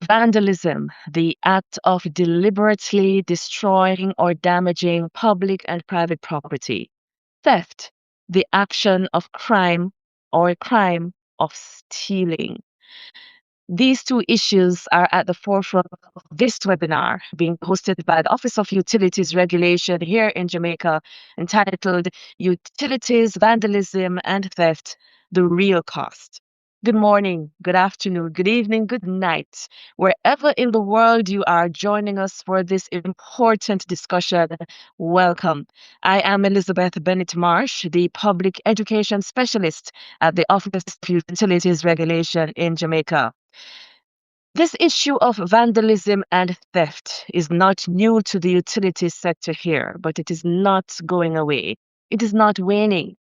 Vandalism, the act of deliberately destroying or damaging public and private property. Theft, the action of crime or crime of stealing. These two issues are at the forefront of this webinar being hosted by the Office of Utilities Regulation here in Jamaica, entitled Utilities, Vandalism, and Theft, the Real Cost. Good morning, good afternoon, good evening, good night, wherever in the world you are joining us for this important discussion. Welcome. I am Elizabeth Bennett Marsh, the Public Education Specialist at the Office of Utilities Regulation in Jamaica. This issue of vandalism and theft is not new to the utilities sector here, but it is not going away. It is not waning.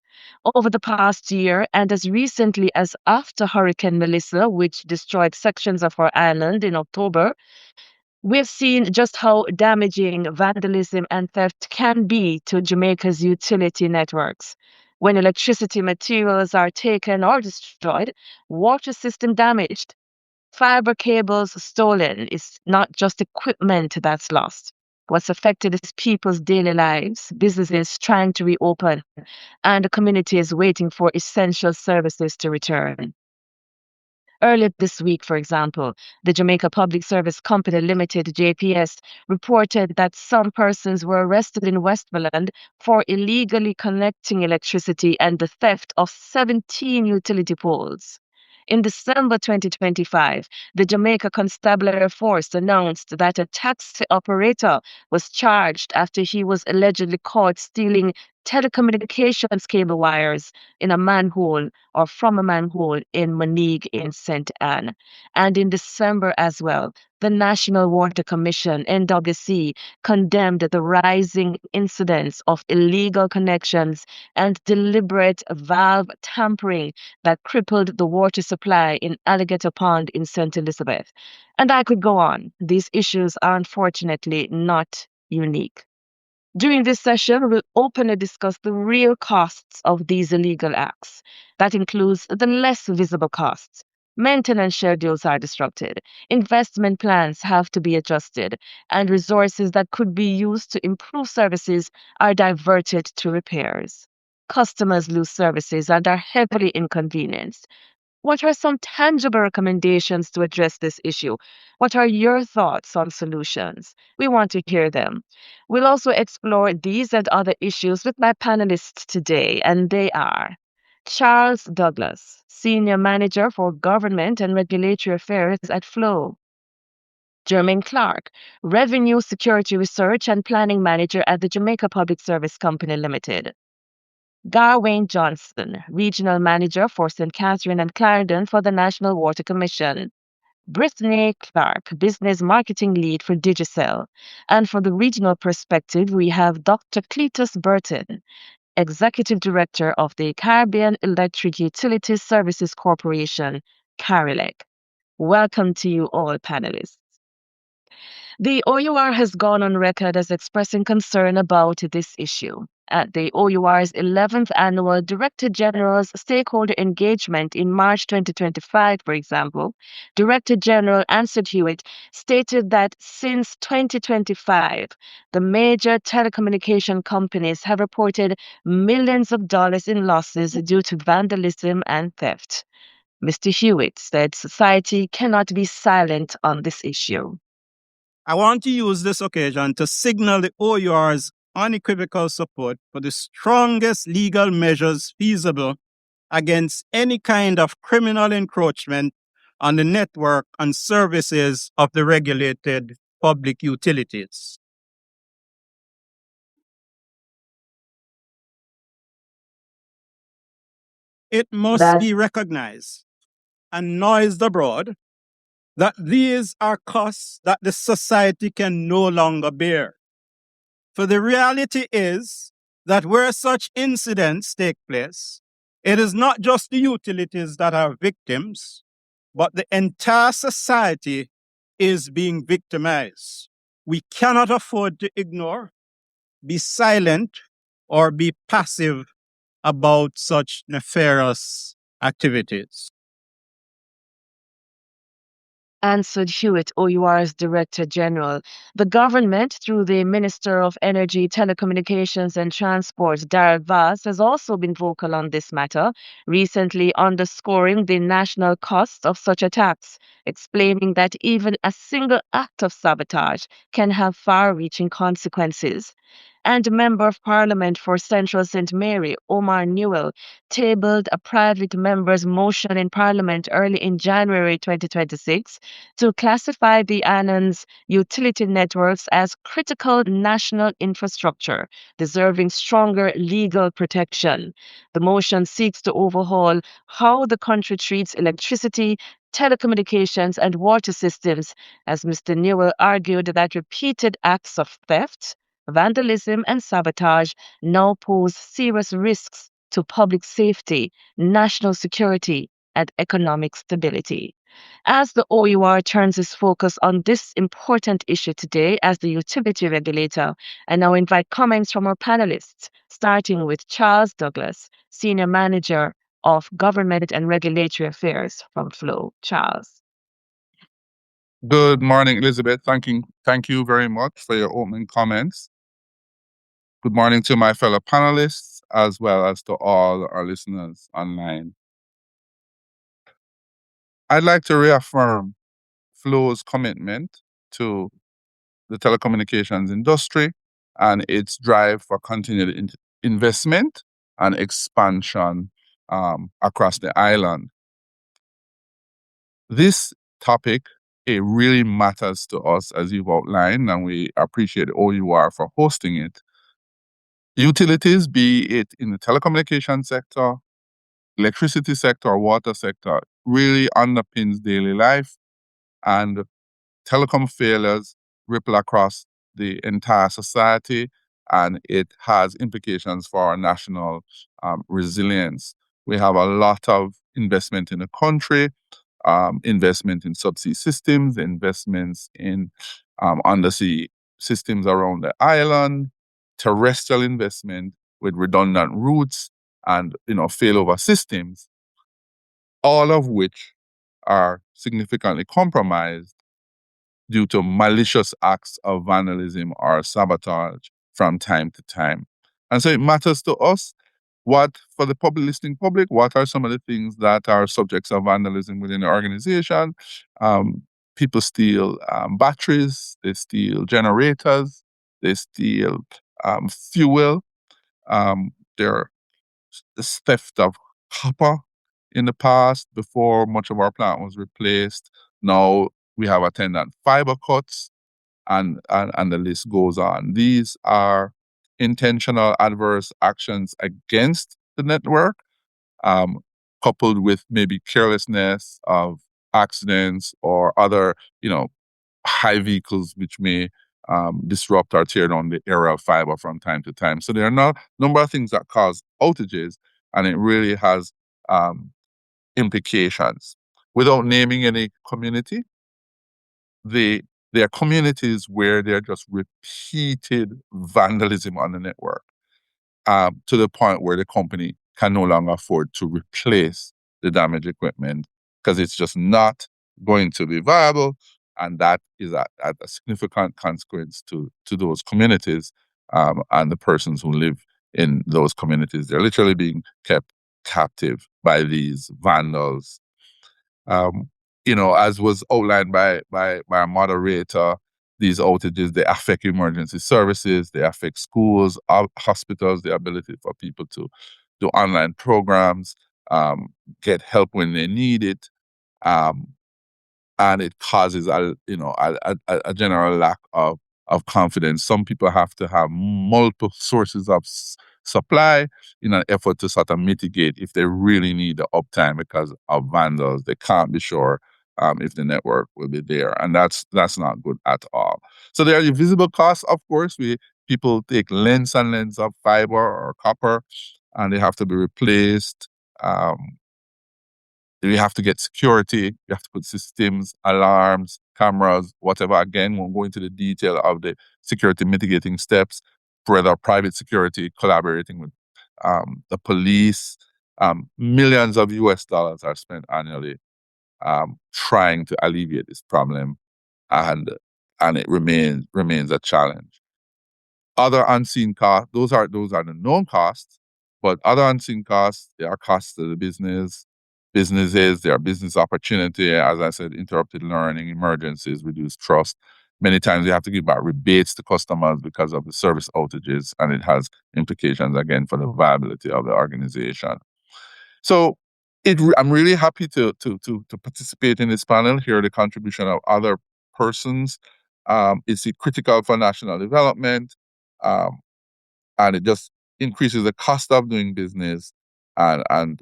Over the past year, and as recently as after Hurricane Melissa, which destroyed sections of our island in October, we've seen just how damaging vandalism and theft can be to Jamaica's utility networks. When electricity materials are taken or destroyed, water system damaged, fiber cables stolen, is not just equipment that's lost. What's affected is people's daily lives, businesses trying to reopen, and communities waiting for essential services to return. Earlier this week, for example, the Jamaica Public Service Company Limited, JPS, reported that some persons were arrested in Westmoreland for illegally connecting electricity and the theft of 17 utility poles. In December 2025, the Jamaica Constabulary Force announced that a taxi operator was charged after he was allegedly caught stealing telecommunications cable wires in a manhole or from a manhole in Monique in St. Anne. And in December as well, the National Water Commission, NWC, condemned the rising incidence of illegal connections and deliberate valve tampering that crippled the water supply in Alligator Pond in St. Elizabeth. And I could go on. These issues are unfortunately not unique. During this session, we'll openly discuss the real costs of these illegal acts. That includes the less visible costs. Maintenance schedules are disrupted, investment plans have to be adjusted, and resources that could be used to improve services are diverted to repairs. Customers lose services and are heavily inconvenienced. What are some tangible recommendations to address this issue? What are your thoughts on solutions? We want to hear them. We'll also explore these and other issues with my panelists today, and they are Charles Douglas, Senior Manager for Government and Regulatory Affairs at Flow; Jermaine Clark, Revenue Security Research and Planning Manager at the Jamaica Public Service Company Limited; Garwayne Johnson, Regional Manager for St. Catherine and Clarendon for the National Water Commission; Brittany Clark, Business Marketing Lead for Digicel. And for the regional perspective, we have Dr. Cletus Burton, Executive Director of the Caribbean Electric Utilities Services Corporation, CARILEC. Welcome to you all, panelists. The OUR has gone on record as expressing concern about this issue. At the OUR's 11th annual Director General's Stakeholder Engagement in March 2025, for example, Director General Ansel Hewitt stated that since 2025, the major telecommunication companies have reported millions of dollars in losses due to vandalism and theft. Mr. Hewitt said society cannot be silent on this issue. I want to use this occasion to signal the OUR's unequivocal support for the strongest legal measures feasible against any kind of criminal encroachment on the network and services of the regulated public utilities. It must be recognized and noised abroad that these are costs that the society can no longer bear. For the reality is that where such incidents take place, it is not just the utilities that are victims, but the entire society is being victimized. We cannot afford to ignore, be silent, or be passive about such nefarious activities. answered Hewitt, OUR's Director General. The government, through the Minister of Energy, Telecommunications and Transport, Darrell Vass, has also been vocal on this matter, recently underscoring the national cost of such attacks, explaining that even a single act of sabotage can have far reaching consequences. And Member of Parliament for Central St. Mary, Omar Newell, tabled a private member's motion in Parliament early in January 2026 to classify the island's utility networks as critical national infrastructure, deserving stronger legal protection. The motion seeks to overhaul how the country treats electricity, telecommunications, and water systems, as Mr. Newell argued that repeated acts of theft, vandalism, and sabotage now pose serious risks to public safety, national security, and economic stability. As the OUR turns its focus on this important issue today as the utility regulator, I now invite comments from our panelists, starting with Charles Douglas, Senior Manager of Government and Regulatory Affairs from Flow. Charles. Good morning, Elizabeth. Thank you very much for your opening comments. Good morning to my fellow panelists, as well as to all our listeners online. I'd like to reaffirm Flow's commitment to the telecommunications industry and its drive for continued investment and expansion across the island. This topic, it really matters to us, as you've outlined, and we appreciate OUR for hosting it. Utilities, be it in the telecommunication sector, electricity sector, or water sector, really underpins daily life, and telecom failures ripple across the entire society, and it has implications for our national resilience. We have a lot of investment in the country, investment in subsea systems, investments in undersea systems around the island, terrestrial investment with redundant routes and failover systems, all of which are significantly compromised due to malicious acts of vandalism or sabotage from time to time. And so it matters to us for the listening public, what are some of the things that are subjects of vandalism within the organization? People steal batteries, they steal generators, they steal fuel. There is theft of copper in the past before much of our plant was replaced. Now we have attendant fiber cuts, and the list goes on. These are intentional adverse actions against the network, coupled with maybe carelessness of accidents or other, high vehicles which may disrupt or tear down the aerial fiber from time to time. So there are a number of things that cause outages, and it really has implications. Without naming any community, there are communities where there are just repeated vandalism on the network, to the point where the company can no longer afford to replace the damaged equipment because it's just not going to be viable. And that is a significant consequence to those communities and the persons who live in those communities. They're literally being kept captive by these vandals. As was outlined by our moderator, these outages, they affect emergency services, they affect schools, hospitals, the ability for people to do online programs, get help when they need it. And it causes a general lack of confidence. Some people have to have multiple sources of supply in an effort to sort of mitigate if they really need the uptime because of vandals. They can't be sure if the network will be there, and that's not good at all. So there are the visible costs, of course. People take lengths and lengths of fiber or copper, and they have to be replaced. You have to get security, you have to put systems, alarms, cameras, whatever. Again, won't go into the detail of the security mitigating steps, whether private security, collaborating with the police. Millions of US dollars are spent annually trying to alleviate this problem, and it remains a challenge. Other unseen costs, those are the known costs, but other unseen costs, they are costs to the businesses, they are business opportunity, as I said, interrupted learning, emergencies, reduced trust. Many times you have to give back rebates to customers because of the service outages, and it has implications again for the viability of the organization. So I'm really happy to participate in this panel, hear the contribution of other persons. It's critical for national development, um, and it just increases the cost of doing business, and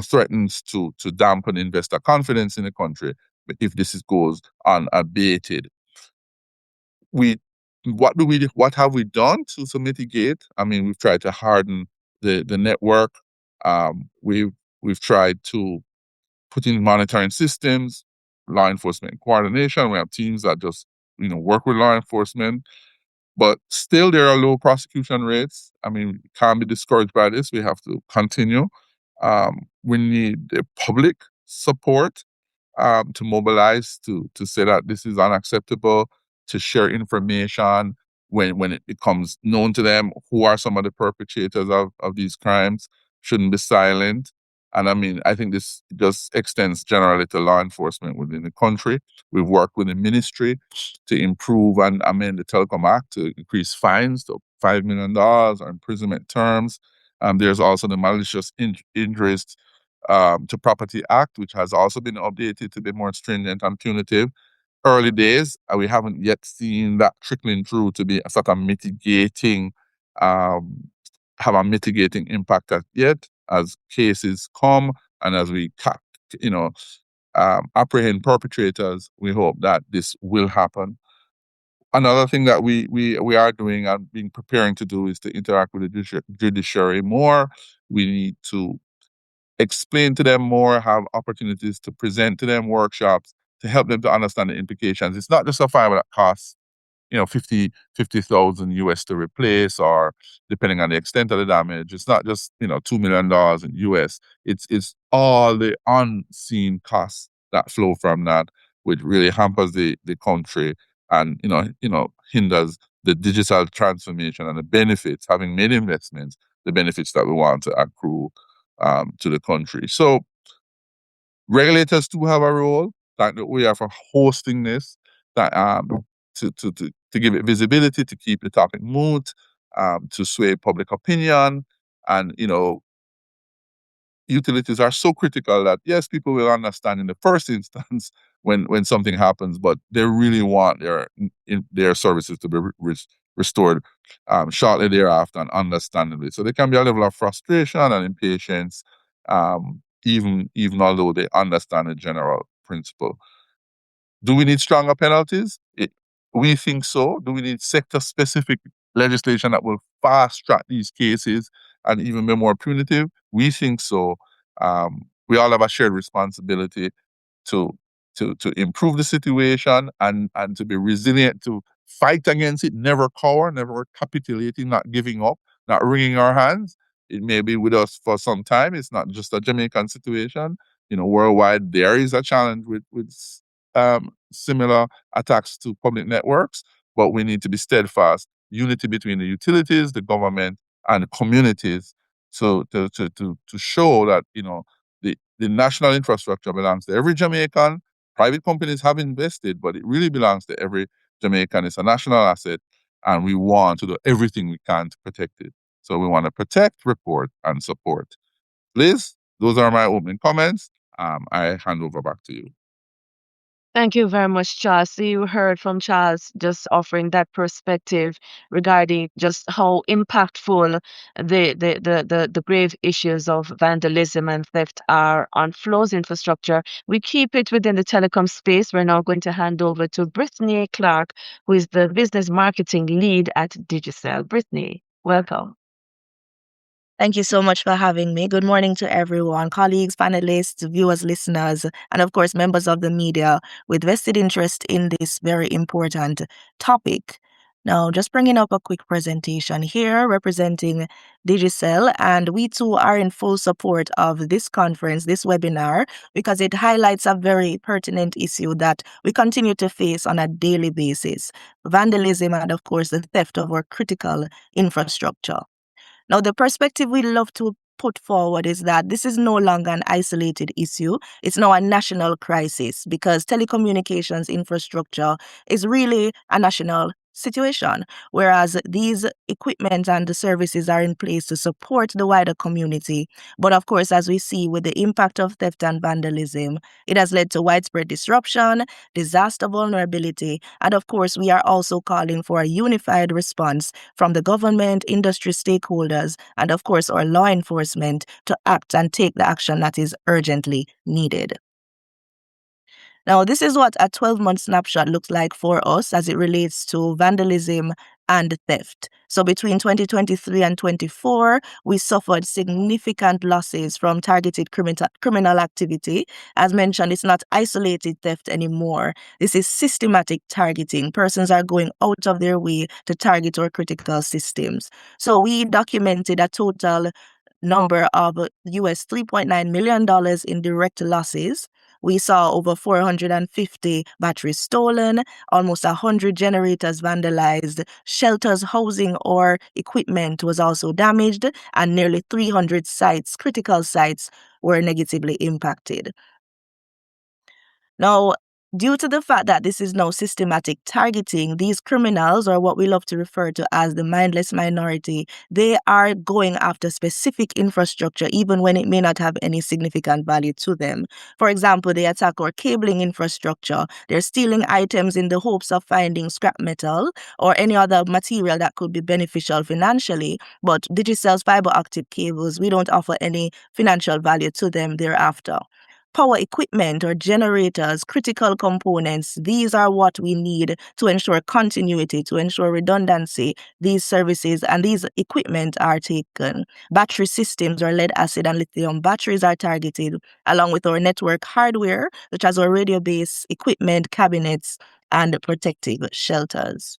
threatens to dampen investor confidence in the country if this goes unabated. What have we done to mitigate? I mean, we've tried to harden the network. We've tried to put in monitoring systems, law enforcement coordination. We have teams that just work with law enforcement, but still there are low prosecution rates. I mean, we can't be discouraged by this. We have to continue. We need the public support to mobilize to say that this is unacceptable, to share information when it becomes known to them who are some of the perpetrators of these crimes. Shouldn't be silent. And I mean, I think this just extends generally to law enforcement within the country. We've worked with the ministry to improve and amend the Telecom Act to increase fines to $5 million or imprisonment terms. There's also the malicious injuries to Property Act, which has also been updated to be more stringent and punitive. Early days, we haven't yet seen that trickling through to be a sort of mitigating, have a mitigating impact yet. As cases come and as we apprehend perpetrators, we hope that this will happen. Another thing that we are doing and being preparing to do is to interact with the judiciary more. We need to explain to them more, have opportunities to present to them workshops to help them to understand the implications. It's not just a fire that costs, 50,000 US to replace, or depending on the extent of the damage. It's not just, $2 million in US. It's all the unseen costs that flow from that, which really hampers the country and, hinders the digital transformation and the benefits, having made investments, the benefits that we want to accrue to the country. So regulators do have a role that we are for hosting this, that to give it visibility, to keep the topic moot, to sway public opinion, and utilities are so critical that yes, people will understand in the first instance when something happens, but they really want their services to be restored shortly thereafter and understandably. So there can be a level of frustration and impatience, even although they understand the general principle. Do we need stronger penalties? We think so. Do we need sector-specific legislation that will fast-track these cases and even be more punitive? We think so. We all have a shared responsibility to improve the situation and to be resilient, to fight against it, never cower, never capitulating, not giving up, not wringing our hands. It may be with us for some time. It's not just a Jamaican situation. Worldwide there is a challenge with similar attacks to public networks, but we need to be steadfast. Unity between the utilities, the government, and the communities, so to show that the national infrastructure belongs to every Jamaican. Private companies have invested, but it really belongs to every Jamaican. It's a national asset, and we want to do everything we can to protect it. So we want to protect, report, and support. Liz, those are my opening comments. I hand over back to you. Thank you very much, Charles. So you heard from Charles just offering that perspective regarding just how impactful the grave issues of vandalism and theft are on Flow's infrastructure. We keep it within the telecom space. We're now going to hand over to Brittany Clark, who is the business marketing lead at Digicel. Brittany, welcome. Thank you so much for having me. Good morning to everyone, colleagues, panelists, viewers, listeners, and of course, members of the media with vested interest in this very important topic. Now, just bringing up a quick presentation here representing Digicel, and we too are in full support of this conference, this webinar, because it highlights a very pertinent issue that we continue to face on a daily basis: vandalism and, of course, the theft of our critical infrastructure. Now, the perspective we love to put forward is that this is no longer an isolated issue. It's now a national crisis because telecommunications infrastructure is really a national situation, whereas these equipment and the services are in place to support the wider community. But of course, as we see with the impact of theft and vandalism, it has led to widespread disruption, disaster vulnerability, and of course, we are also calling for a unified response from the government, industry stakeholders, and of course, our law enforcement to act and take the action that is urgently needed. Now, this is what a 12-month snapshot looks like for us as it relates to vandalism and theft. So between 2023 and 24, we suffered significant losses from targeted criminal activity. As mentioned, it's not isolated theft anymore. This is systematic targeting. Persons are going out of their way to target our critical systems. So we documented a total number of US $3.9 million in direct losses. We saw over 450 batteries stolen, almost 100 generators vandalized, shelters housing or equipment was also damaged, and nearly 300 sites, critical sites, were negatively impacted. Now, due to the fact that this is now systematic targeting, these criminals, or what we love to refer to as the mindless minority, they are going after specific infrastructure, even when it may not have any significant value to them. For example, they attack our cabling infrastructure. They're stealing items in the hopes of finding scrap metal or any other material that could be beneficial financially. But Digicel's fiber active cables, we don't offer any financial value to them thereafter. Power equipment or generators, critical components, these are what we need to ensure continuity, to ensure redundancy. These services and these equipment are taken. Battery systems or lead acid and lithium batteries are targeted, along with our network hardware, such as our radio-based equipment, cabinets, and protective shelters.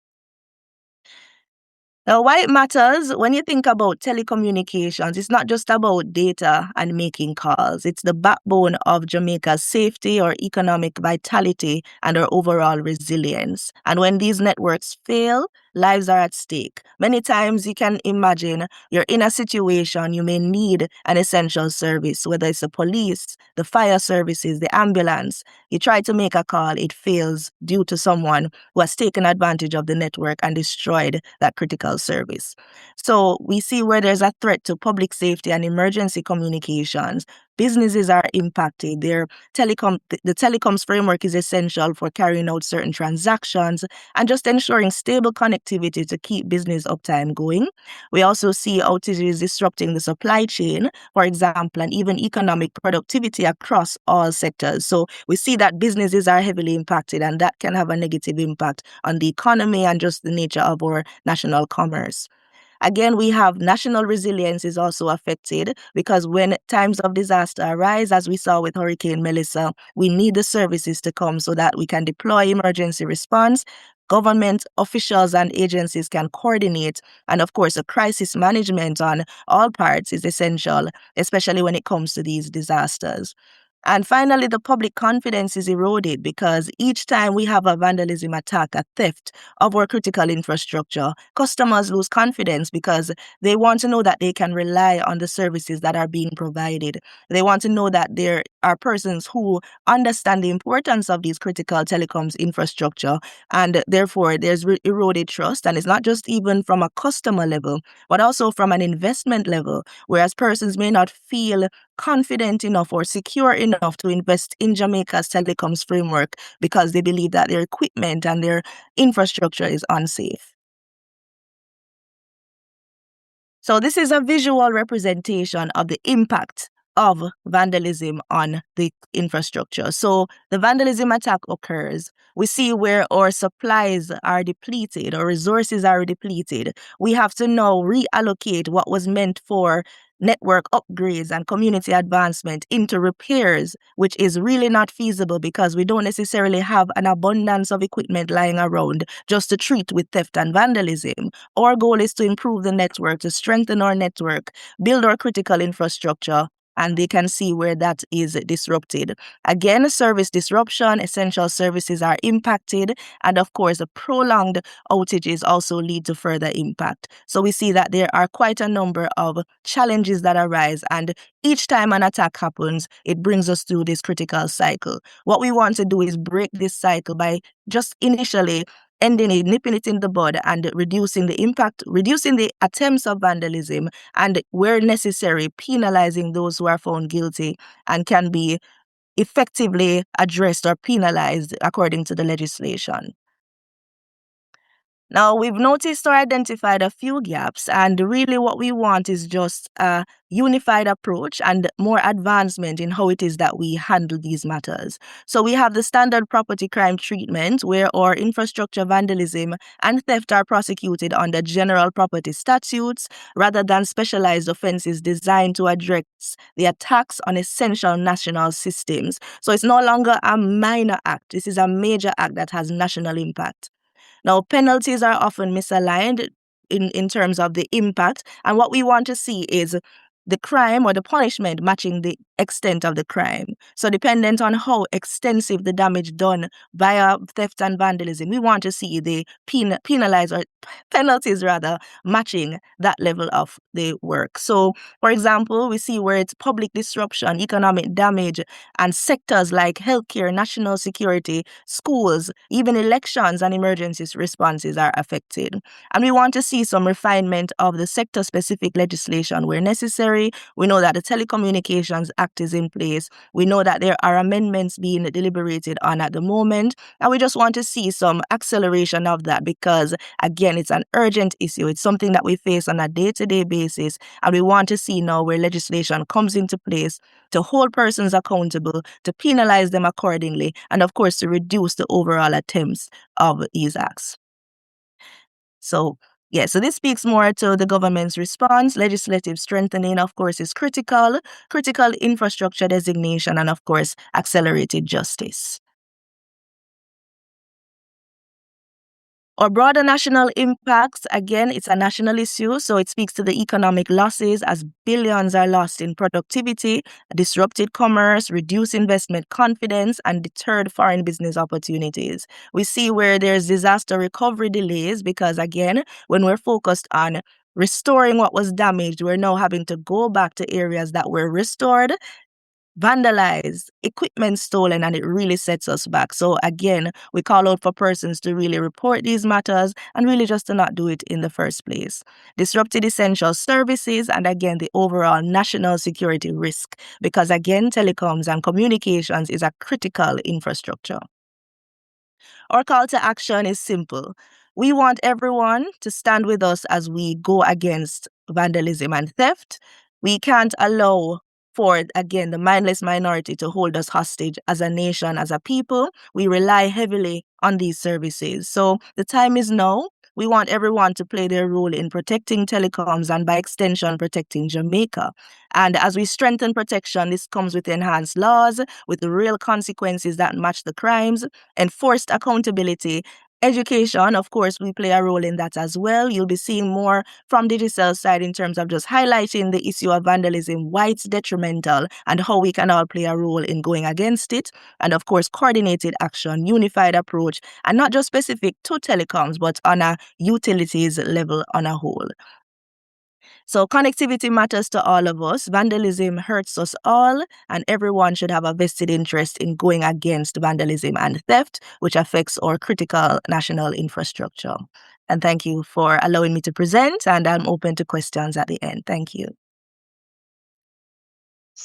Now, why it matters when you think about telecommunications, it's not just about data and making calls. It's the backbone of Jamaica's safety, or economic vitality, and our overall resilience. And when these networks fail, lives are at stake. Many times you can imagine you're in a situation you may need an essential service, whether it's the police, the fire services, the ambulance. You try to make a call, it fails due to someone who has taken advantage of the network and destroyed that critical service. So we see where there's a threat to public safety and emergency communications. Businesses are impacted. The telecoms framework is essential for carrying out certain transactions and just ensuring stable connectivity to keep business uptime going. We also see outages disrupting the supply chain, for example, and even economic productivity across all sectors. So we see that businesses are heavily impacted, and that can have a negative impact on the economy and just the nature of our national commerce. Again, we have national resilience is also affected because when times of disaster arise, as we saw with Hurricane Melissa, we need the services to come so that we can deploy emergency response. Government officials and agencies can coordinate. And of course, a crisis management on all parts is essential, especially when it comes to these disasters. And finally, the public confidence is eroded because each time we have a vandalism attack, a theft of our critical infrastructure, customers lose confidence because they want to know that they can rely on the services that are being provided. They want to know that there are persons who understand the importance of these critical telecoms infrastructure, and therefore there's eroded trust. And it's not just even from a customer level, but also from an investment level, whereas persons may not feel confident enough or secure enough to invest in Jamaica's telecoms framework because they believe that their equipment and their infrastructure is unsafe. So this is a visual representation of the impact of vandalism on the infrastructure. So the vandalism attack occurs. We see where our supplies are depleted or resources are depleted. We have to now reallocate what was meant for network upgrades and community advancement into repairs, which is really not feasible because we don't necessarily have an abundance of equipment lying around just to treat with theft and vandalism. Our goal is to improve the network, to strengthen our network, build our critical infrastructure, and they can see where that is disrupted. Again, service disruption, essential services are impacted, and of course, prolonged outages also lead to further impact. So we see that there are quite a number of challenges that arise, and each time an attack happens, it brings us through this critical cycle. What we want to do is break this cycle by just initially ending it, nipping it in the bud, and reducing the impact, reducing the attempts of vandalism, and where necessary, penalizing those who are found guilty and can be effectively addressed or penalized according to the legislation. Now, we've noticed or identified a few gaps, and really what we want is just a unified approach and more advancement in how it is that we handle these matters. So we have the standard property crime treatment, where our infrastructure vandalism and theft are prosecuted under general property statutes rather than specialized offenses designed to address the attacks on essential national systems. So it's no longer a minor act. This is a major act that has national impact. Now, penalties are often misaligned in terms of the impact, and what we want to see is the crime or the punishment matching the extent of the crime. So dependent on how extensive the damage done via theft and vandalism, we want to see the penalized or penalties rather matching that level of the work. So for example, we see where it's public disruption, economic damage, and sectors like healthcare, national security, schools, even elections and emergency responses are affected. And we want to see some refinement of the sector-specific legislation where necessary. We know that the Telecommunications Act is in place. We know that there are amendments being deliberated on at the moment. And we just want to see some acceleration of that because, again, it's an urgent issue. It's something that we face on a day-to-day basis. And we want to see now where legislation comes into place to hold persons accountable, to penalize them accordingly, and of course, to reduce the overall attempts of these acts. So this speaks more to the government's response. Legislative strengthening, of course, is critical infrastructure designation, and of course, accelerated justice. Or broader national impacts, again, it's a national issue, so it speaks to the economic losses as billions are lost in productivity, disrupted commerce, reduced investment confidence, and deterred foreign business opportunities. We see where there's disaster recovery delays because, again, when we're focused on restoring what was damaged, we're now having to go back to areas that were restored, vandalized, equipment stolen, and it really sets us back. So again, we call out for persons to really report these matters and really just to not do it in the first place. Disrupted essential services, and again, the overall national security risk, because again, telecoms and communications is a critical infrastructure. Our call to action is simple. We want everyone to stand with us as we go against vandalism and theft. We can't allow for, again, the mindless minority to hold us hostage as a nation, as a people. We rely heavily on these services. So the time is now. We want everyone to play their role in protecting telecoms and by extension, protecting Jamaica. And as we strengthen protection, this comes with enhanced laws, with the real consequences that match the crimes, enforced accountability. Education, of course, we play a role in that as well. You'll be seeing more from Digicel's side in terms of just highlighting the issue of vandalism, why it's detrimental, and how we can all play a role in going against it. And of course, coordinated action, unified approach, and not just specific to telecoms, but on a utilities level on a whole. So connectivity matters to all of us. Vandalism hurts us all, and everyone should have a vested interest in going against vandalism and theft, which affects our critical national infrastructure. And thank you for allowing me to present, and I'm open to questions at the end. Thank you.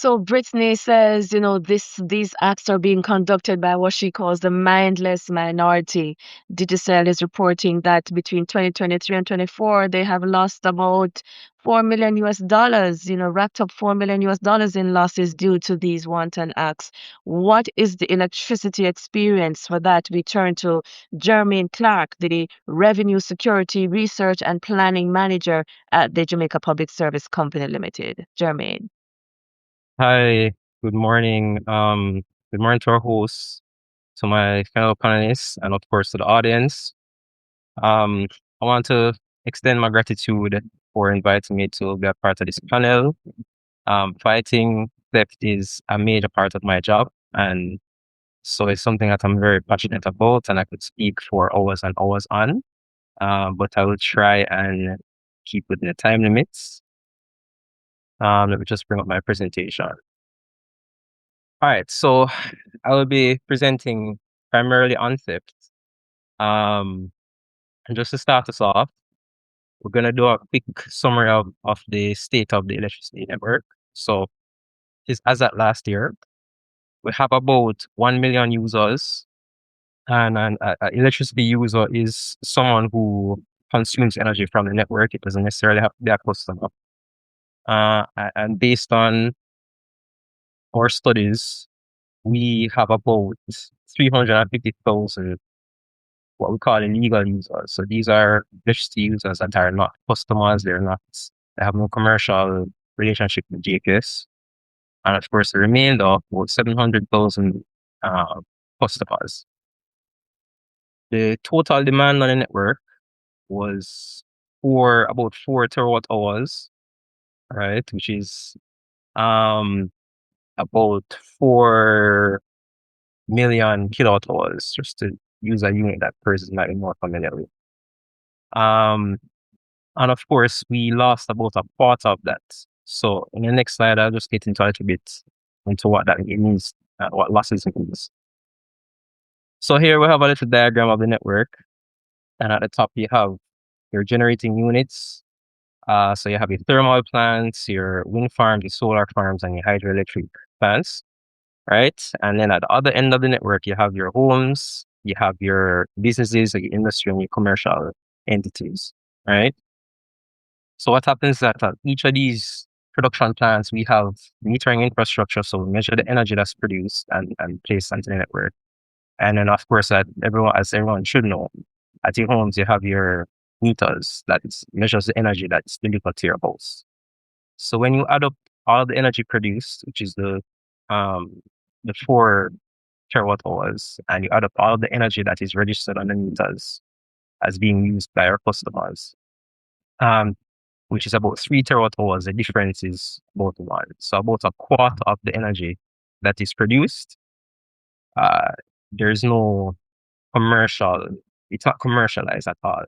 So Brittany says, these acts are being conducted by what she calls the mindless minority. Digicel is reporting that between 2023 and 24, they have lost about $4 million, racked up $4 million in losses due to these wanton acts. What is the electricity experience for that? We turn to Jermaine Clark, the Revenue Security Research and Planning Manager at the Jamaica Public Service Company Limited. Jermaine. Hi, good morning. Good morning to our hosts, to my fellow panelists, and of course to the audience. I want to extend my gratitude for inviting me to be a part of this panel. Fighting theft is a major part of my job, and so it's something that I'm very passionate about, and I could speak for hours and hours on. But I will try and keep within the time limits. Let me just bring up my presentation. All right, so I will be presenting primarily on theft. And just to start us off, we're gonna do a quick summary of the state of the electricity network. So as at last year, we have about 1 million users, and an electricity user is someone who consumes energy from the network. It doesn't necessarily have to be a customer. And based on our studies, we have about 350,000 what we call illegal users. So these are electricity users that are not customers. They have no commercial relationship with JKS. And of course, the remainder, about 700,000 customers. The total demand on the network was about 4 terawatt hours, right? Which is about 4 million kilowatt hours, just to use a unit that person might be more familiar with. And of course, we lost about a quarter of that. So in the next slide, I'll just get into a little bit into what that means, what losses means. So here we have a little diagram of the network. And at the top, you have your generating units. So you have your thermal plants, your wind farms, your solar farms, and your hydroelectric plants, right? And then at the other end of the network, you have your homes, you have your businesses, your industry, and your commercial entities, right? So what happens is that at each of these production plants, we have metering infrastructure. So we measure the energy that's produced and placed onto the network. And then of course, as everyone should know, at your homes, you have your meters that measures the energy that's delivered to your house. So when you add up all the energy produced, which is the 4 terawatt hours, and you add up all the energy that is registered on the meters as being used by our customers, which is about 3 terawatt hours, the difference is about 1. So about a quarter of the energy that is produced, there's no it's not commercialized at all.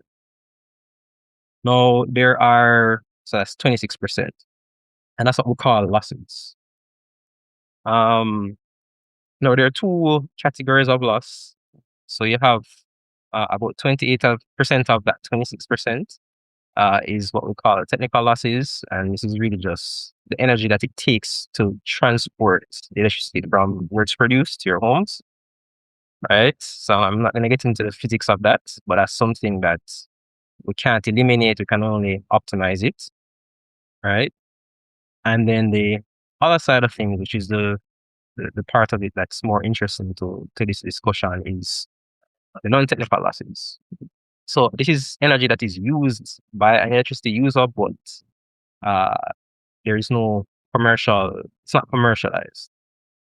Now so that's 26%. And that's what we call losses. Now there are 2 categories of loss. So you have about 28% of that 26%. Is what we call technical losses, and this is really just the energy that it takes to transport the electricity from where it's produced to your homes, right? So I'm not going to get into the physics of that, but that's something that we can't eliminate. We can only optimize it, right? And then the other side of things, which is the part of it that's more interesting to this discussion, is the non-technical losses. So this is energy that is used by an electricity user, but there is no it's not commercialized,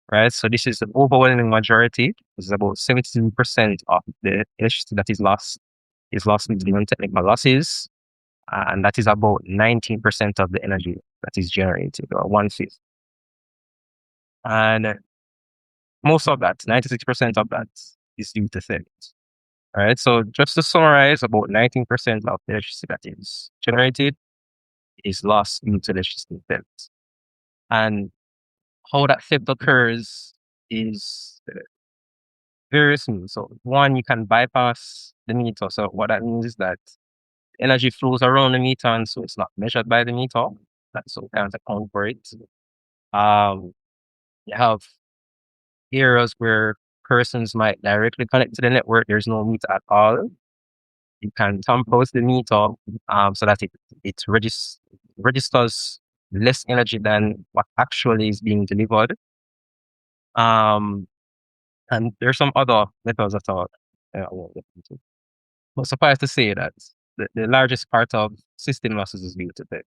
right? So this is the overwhelming majority. This is about 17% of the electricity that is lost with the non-technical losses. And that is about 19% of the energy that is generated, or 1/5. And most of that, 96% of that, is due to theft. All right. So just to summarize, about 19% of the electricity that is generated is lost due to electricity theft. And how that theft occurs is very smooth. So one, you can bypass the meter. So what that means is that energy flows around the meter, and so it's not measured by the meter. So we can't account for it. You have areas where persons might directly connect to the network. There's no meter at all. You can compose the meter so that it registers less energy than what actually is being delivered. And there's some other methods that are I won't get into. But suffice to say that the largest part of system losses is due to theft.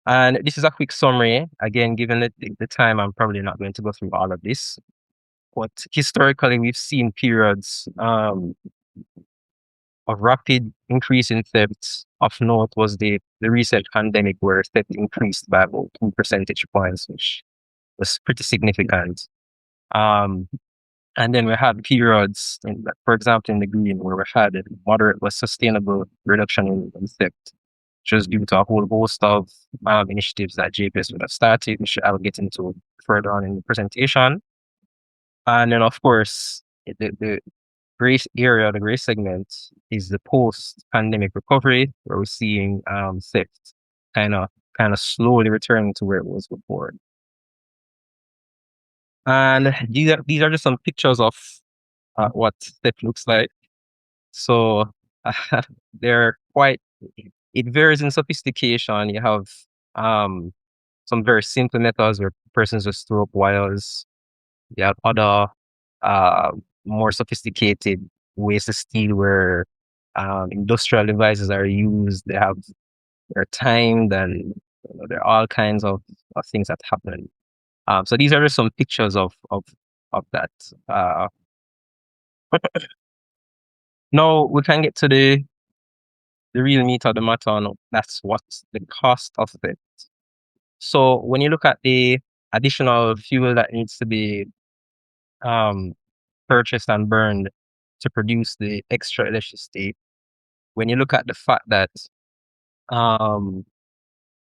And this is a quick summary. Again, given the time, I'm probably not going to go through all of this. But historically, we've seen periods of rapid increase in theft. Of note was the recent pandemic where theft increased by about 2 percentage points, which was pretty significant. Um, and then we had periods, for example, in the green, where we had a moderate but sustainable reduction in theft, which was due to a whole host of initiatives that JPS would have started, which I'll get into further on in the presentation. And then, of course, the gray area, the gray segment, is the post-pandemic recovery, where we're seeing theft kind of slowly returning to where it was before. And these are just some pictures of what theft looks like. So they're quite. It varies in sophistication. You have some very simple methods where persons just throw up wires. You have other more sophisticated ways to steal where industrial devices are used. They're timed, and there are all kinds of things that happen. So these are just some pictures of that. Now we can get to the real meat of the matter, and that's what's the cost of it. So when you look at the additional fuel that needs to be purchased and burned to produce the extra electricity, when you look at the fact that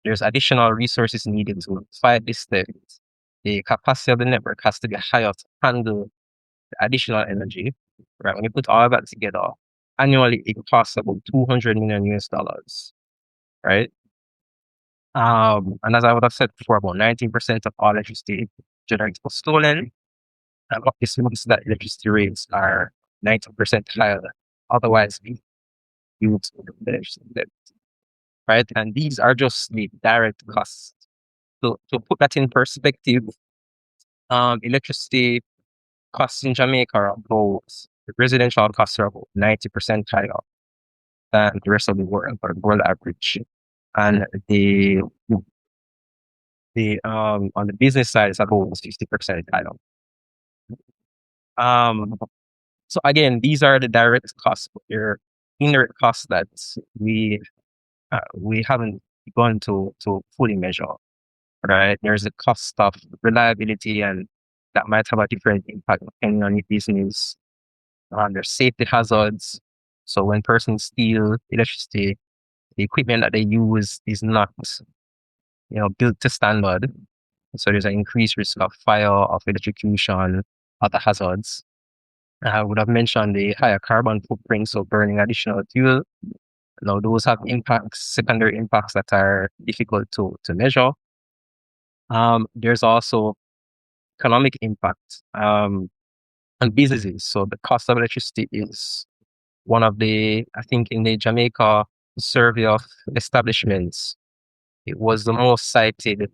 there's additional resources needed to fight this theft, the capacity of the network has to be higher to handle the additional energy. Right? When you put all of that together, annually it costs about $200 million US. Right? And as I would have said before, about 19% of all electricity generated was stolen. And what this means that electricity rates are 90% higher than otherwise being used for the electricity. Right? And these are just the direct costs. So to put that in perspective, electricity costs in Jamaica are about, the residential costs are about 90% higher than the rest of the world, or world average. And on the business side, it's about 50% higher. So again, these are the direct costs, but there are indirect costs that we haven't gone to fully measure. Right? There's a cost of reliability, and that might have a different impact depending on if business. There's safety hazards. So when persons steal electricity, the equipment that they use is not, built to standard. So there's an increased risk of fire, of electrocution, other hazards. I would have mentioned the higher carbon footprint, so burning additional fuel. Now those have impacts, secondary impacts that are difficult to measure. There's also economic impact on businesses. So the cost of electricity is one of the, I think in the Jamaica survey of establishments, it was the most cited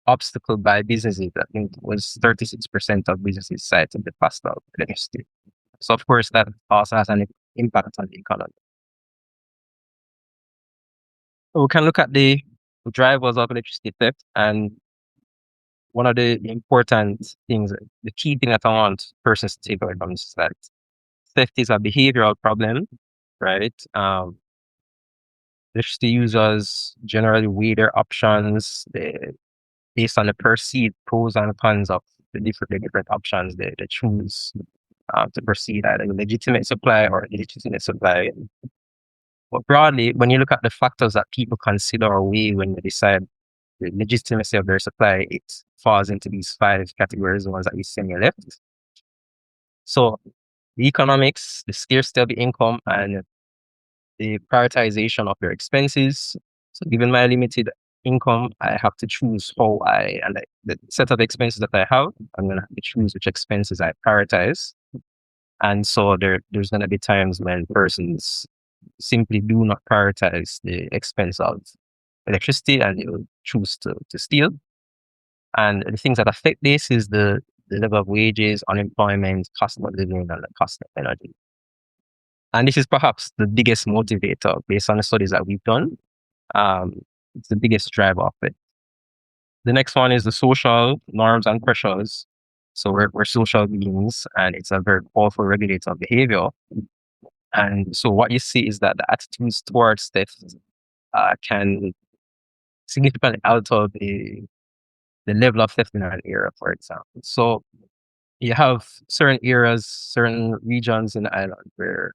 obstacle by businesses. I think it was 36% of businesses cited the cost of electricity. So of course that also has an impact on the economy. We can look at the drivers of electricity theft, and one of the important things, the key thing that I want persons to take away from this is that theft is a behavioral problem, right? Electricity users generally weigh their options based on the perceived pros and cons of the different options they choose to proceed either a legitimate supply or illegitimate supply. But broadly, when you look at the factors that people consider or weigh when they decide the legitimacy of their supply, it falls into these 5 categories, the ones that you see on your left. So the economics, the scarcity of the income, and the prioritization of your expenses. So given my limited income, I have to choose how the set of expenses that I have, I'm going to have to choose which expenses I prioritize. And so there's going to be times when persons simply do not prioritize the expense of electricity and they will choose to steal. And the things that affect this is the level of wages, unemployment, cost of living, and the cost of energy. And this is perhaps the biggest motivator based on the studies that we've done. It's the biggest driver of it. The next one is the social norms and pressures. So we're social beings, and it's a very powerful regulator of behavior. And so what you see is that the attitudes towards theft can significantly alter the level of theft in an area, for example. So you have certain areas, certain regions in the island where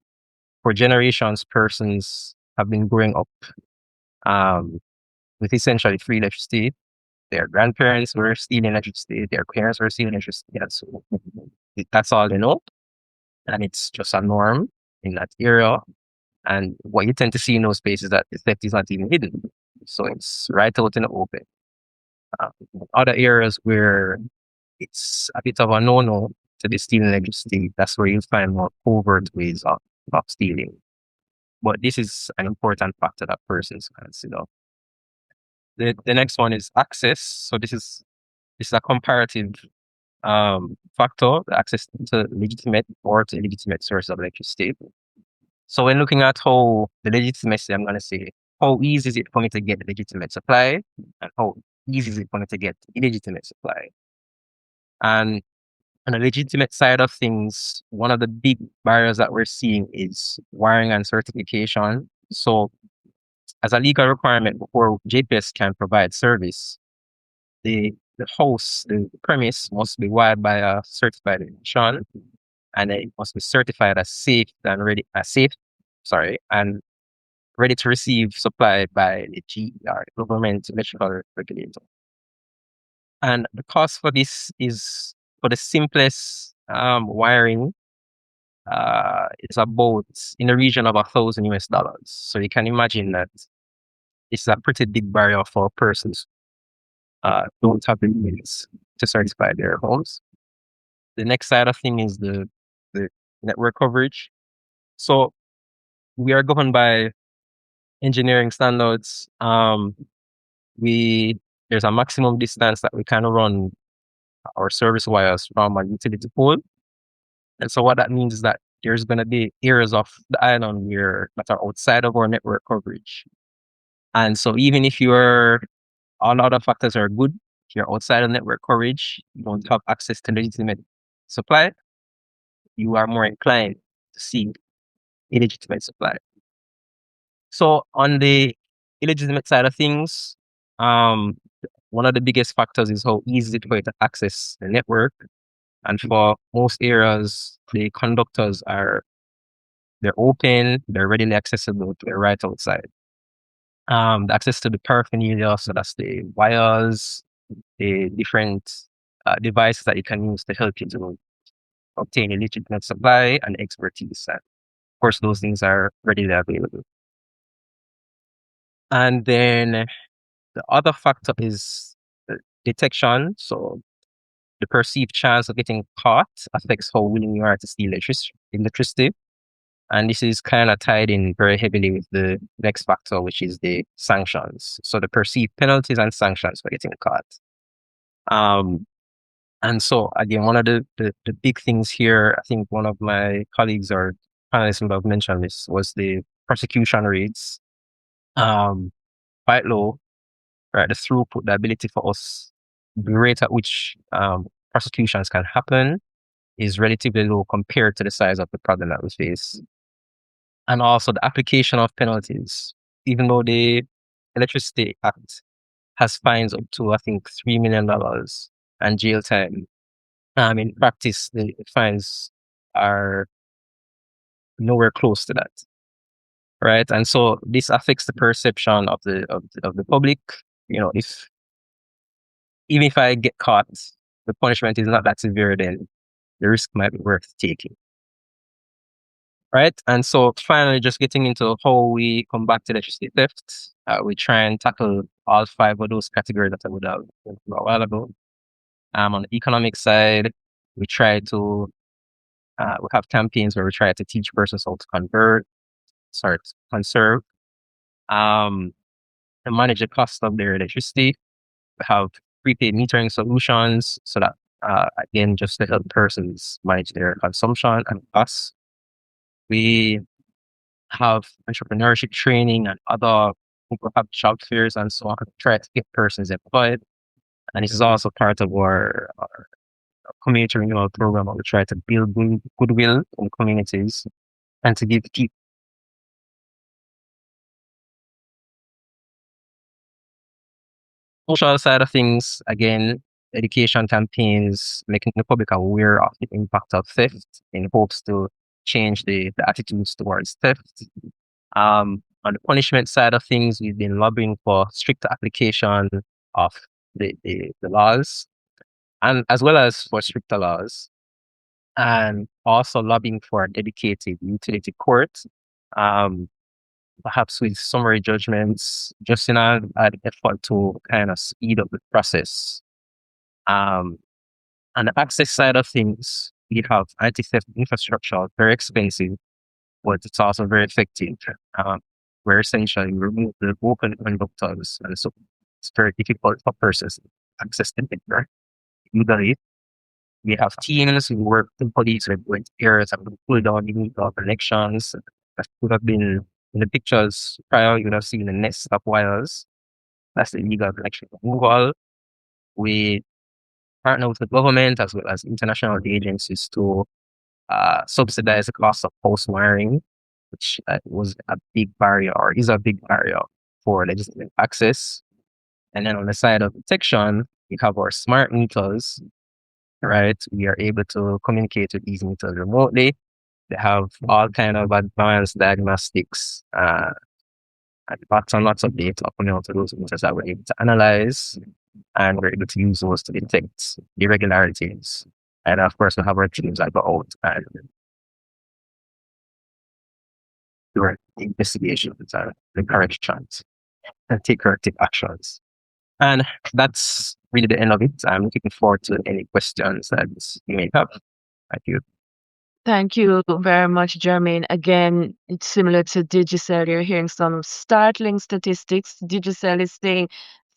for generations persons have been growing up with essentially free electricity. Their grandparents were stealing electricity, their parents were stealing electricity, and so that's all they know. And it's just a norm in that area. And what you tend to see in those spaces is that the theft is not even hidden. So it's right out in the open. Other areas where it's a bit of a no-no to be stealing electricity, that's where you'll find more covert ways of stealing. But this is an important factor that persons consider. The next one is access. So this is a comparative factor, the access to legitimate or to illegitimate sources of electricity. So when looking at how the legitimacy, I'm going to say, how easy is it for me to get the legitimate supply and how easy is it for me to get illegitimate supply? And on the legitimate side of things, one of the big barriers that we're seeing is wiring and certification. So as a legal requirement before JPS can provide service, the house, the premise must be wired by a certified electrician, and it must be certified as safe and ready to receive supply by the GER, Government Electrical Regulator. And the cost for this is, for the simplest wiring, it's about in the region of $1,000 US. So you can imagine that it's a pretty big barrier for persons don't have the means to certify their homes. The next side of thing is the network coverage. So we are governed by engineering standards. There's a maximum distance that we can run our service wires from a utility pole. And so what that means is that there's going to be areas of the island that are outside of our network coverage. And so even if all other factors are good, if you're outside of network coverage, you don't have access to legitimate supply, you are more inclined to seek illegitimate supply. So on the illegitimate side of things, one of the biggest factors is how easy it is to access the network. And for most areas, the conductors they're open, they're readily accessible, they're right outside. The access to the paraphernalia, so that's the wires, the different devices that you can use to help you to obtain a legitimate supply and expertise. And of course, those things are readily available. And then the other factor is detection. So the perceived chance of getting caught affects how willing you are to steal electricity. And this is kind of tied in very heavily with the next factor, which is the sanctions. So the perceived penalties and sanctions for getting caught. And so again, one of the big things here, I think one of my colleagues or panelists would have mentioned this, was the prosecution rates. Quite low, right? The throughput, the ability for us, the rate at which prosecutions can happen is relatively low compared to the size of the problem that we face. And also the application of penalties, even though the Electricity Act has fines up to, I think, $3 million and jail time. In practice, the fines are nowhere close to that, right? And so this affects the perception of the public. Even if I get caught, the punishment is not that severe, then the risk might be worth taking. Right? And so finally, just getting into how we combat electricity theft, we try and tackle all 5 of those categories that I would have went through a while ago. On the economic side, we try to we have campaigns where we try to teach persons how to conserve, and manage the cost of their electricity. We have prepaid metering solutions so that, again, just to help persons manage their consumption and costs. We have entrepreneurship training and other people have job fairs and so on, try to get persons employed. And this is also part of our community renewal program, where we try to build goodwill in communities and to give people social side of things, again, education campaigns, making the public aware of the impact of theft in hopes to change the attitudes towards theft. On the punishment side of things, we've been lobbying for stricter application of the laws, and as well as for stricter laws, and also lobbying for a dedicated utility court, um, perhaps with summary judgments, just in an effort to kind of speed up the process. On the access side of things, we have anti-theft infrastructure, very expensive, but it's also very effective. Where essentially we remove the open conductors, and so it's very difficult for persons to access the network legally. We have teams who work with police with areas and pull down illegal connections. That would have been in the pictures prior, you would have seen the nest of wires. That's the illegal connection removal. We partner with the government as well as international agencies to subsidize the cost of house wiring, which was a big barrier or is a big barrier for legitimate access. And then on the side of detection, we have our smart meters, right? We are able to communicate with these meters remotely. They have all kind of advanced diagnostics and lots of data coming out of those meters that we're able to analyze, and we're able to use those to detect irregularities. And of course, we have our teams that go out and do our investigations and the corrections and take corrective actions. And that's really the end of it. I'm looking forward to any questions that you may have. Thank you. Thank you very much, Jermaine. Again, it's similar to Digicel. You're hearing some startling statistics. Digicel is saying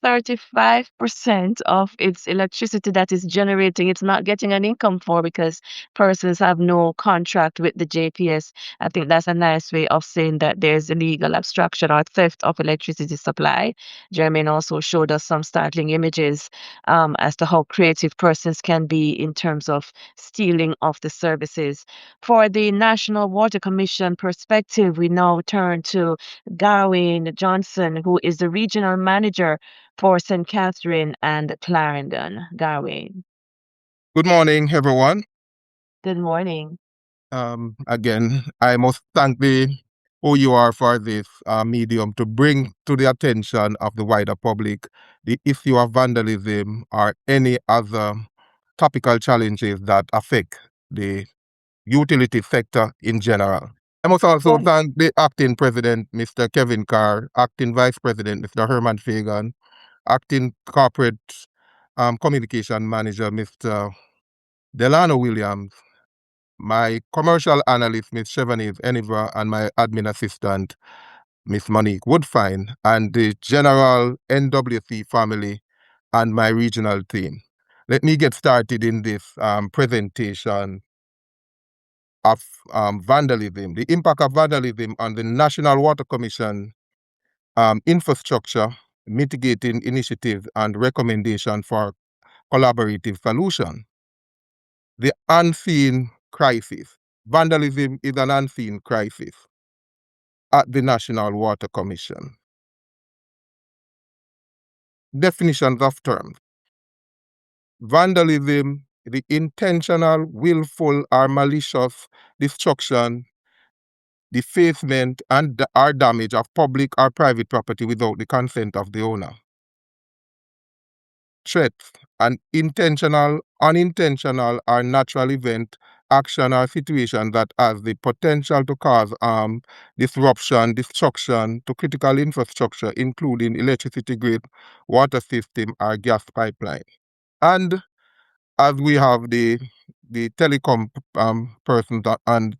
35% of its electricity that is generating, it's not getting an income for because persons have no contract with the JPS. I think that's a nice way of saying that there's illegal abstraction or theft of electricity supply. Jermaine also showed us some startling images as to how creative persons can be in terms of stealing of the services. For the National Water Commission perspective, we now turn to Gawain Johnson, who is the regional manager for St. Catherine and Clarendon. Gawain, Good morning, everyone. good morning. Again, I must thank the OUR for this medium to bring to the attention of the wider public the issue of vandalism or any other topical challenges that affect the utility sector in general. I must also thank the acting president, Mr. Kevin Carr, acting vice president, Mr. Herman Fagan, acting corporate communication manager, Mr. Delano Williams, my commercial analyst, Ms. Chevanese Eniva, and my admin assistant, Ms. Monique Woodfine, and the general NWC family and my regional team. Let me get started in this presentation of vandalism, the impact of vandalism on the National Water Commission infrastructure, mitigating initiatives, and recommendation for collaborative solution. The unseen crisis. Vandalism is an unseen crisis at the National Water Commission. Definitions of terms. Vandalism, the intentional, willful, or malicious destruction, defacement, and or damage of public or private property without the consent of the owner. Threats, an intentional, unintentional, or natural event action or situation that has the potential to cause disruption, destruction to critical infrastructure, including electricity grid, water system, or gas pipeline. And as we have the telecom person and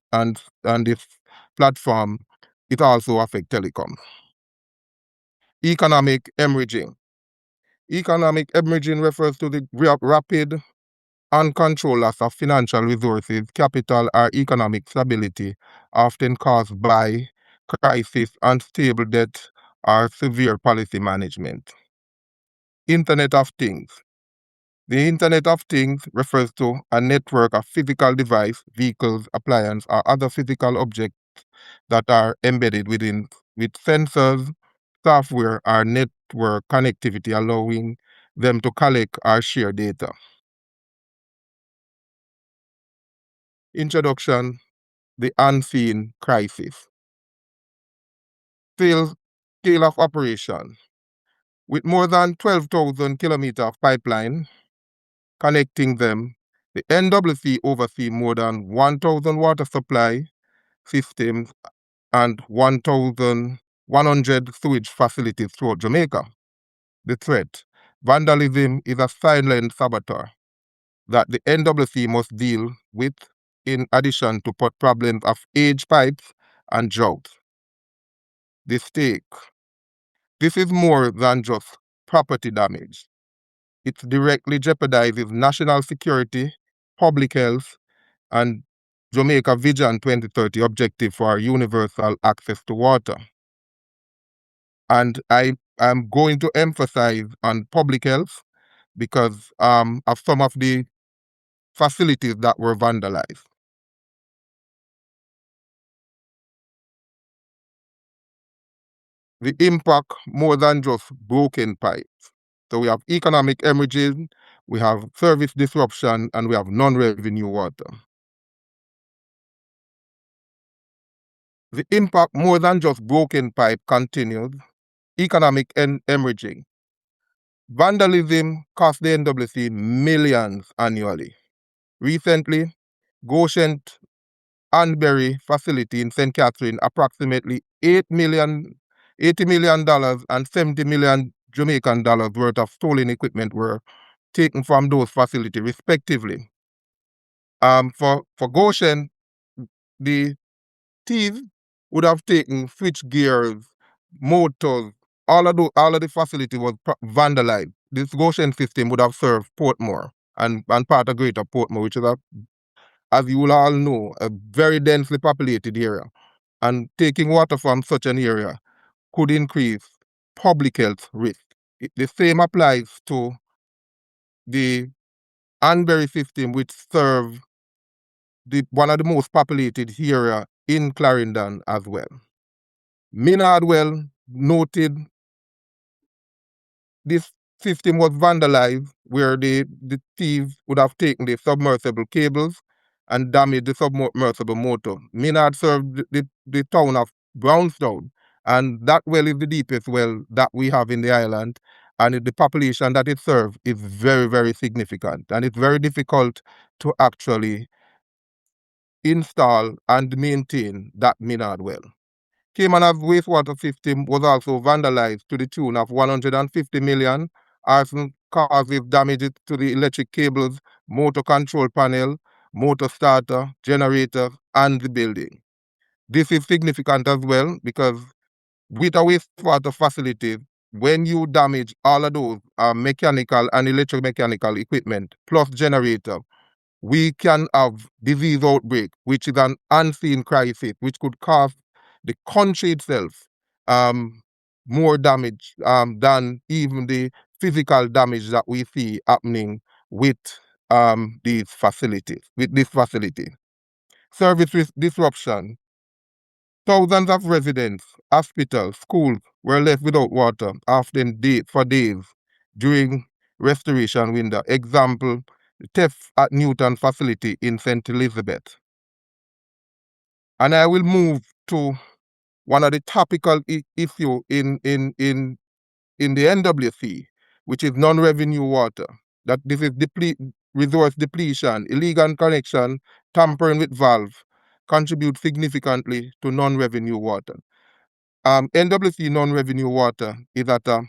this platform, it also affects telecom. Economic hemorrhaging. Economic hemorrhaging refers to the rapid, uncontrolled loss of financial resources, capital, or economic stability, often caused by crisis, unstable debt, or severe policy management. Internet of Things. The Internet of Things refers to a network of physical devices, vehicles, appliances, or other physical objects that are embedded with sensors, software, or network connectivity, allowing them to collect or share data. Introduction: the unseen crisis. Scale of operation. With more than 12,000 kilometers of pipeline connecting them, the NWC oversees more than 1,000 water supply systems and 1,100 sewage facilities throughout Jamaica. The threat: vandalism is a silent saboteur that the NWC must deal with, in addition to problems of aged pipes and drought. The stake: this is more than just property damage. It directly jeopardizes national security, public health, and Jamaica Vision 2030 objective for universal access to water. And I am going to emphasize on public health because of some of the facilities that were vandalized. The impact more than just broken pipes. So we have economic hemorrhaging, we have service disruption, and we have non-revenue water. The impact more than just broken pipe continues. Economic hemorrhaging. Vandalism cost the NWC millions annually. Recently, Goshen Anbury facility in St. Catherine, approximately $80 million and 70 million Jamaican dollars worth of stolen equipment were taken from those facilities, respectively. For Goshen, the thieves would have taken switch gears, motors, all of the facility was vandalized. This Goshen system would have served Portmore and part of Greater Portmore, which is, as you will all know, a very densely populated area. And taking water from such an area could increase public health risk. The same applies to the Anbury system, which serves one of the most populated area in Clarendon as well. Minardwell noted this system was vandalized, where the thieves would have taken the submersible cables and damaged the submersible motor. Minard served the town of Brownstown, and that well is the deepest well that we have in the island, and the population that it serves is very, very significant, and it's very difficult to actually install and maintain that Minard well. Cayman's wastewater system was also vandalized to the tune of 150 million. Arson causes damages to the electric cables, motor control panel, motor starter, generator, and the building. This is significant as well because with a wastewater facility, when you damage all of those mechanical and electromechanical equipment plus generator, we can have disease outbreak, which is an unseen crisis, which could cause the country itself more damage than even the physical damage that we see happening with these facilities, with this facility. Service disruption. Thousands of residents, hospitals, schools were left without water, often for days during restoration window. Example, theft at Newton facility in St. Elizabeth. And I will move to one of the topical issue in the NWC, which is non-revenue water. That this is resource depletion, illegal connection, tampering with valve contribute significantly to non-revenue water. NWC non-revenue water is at a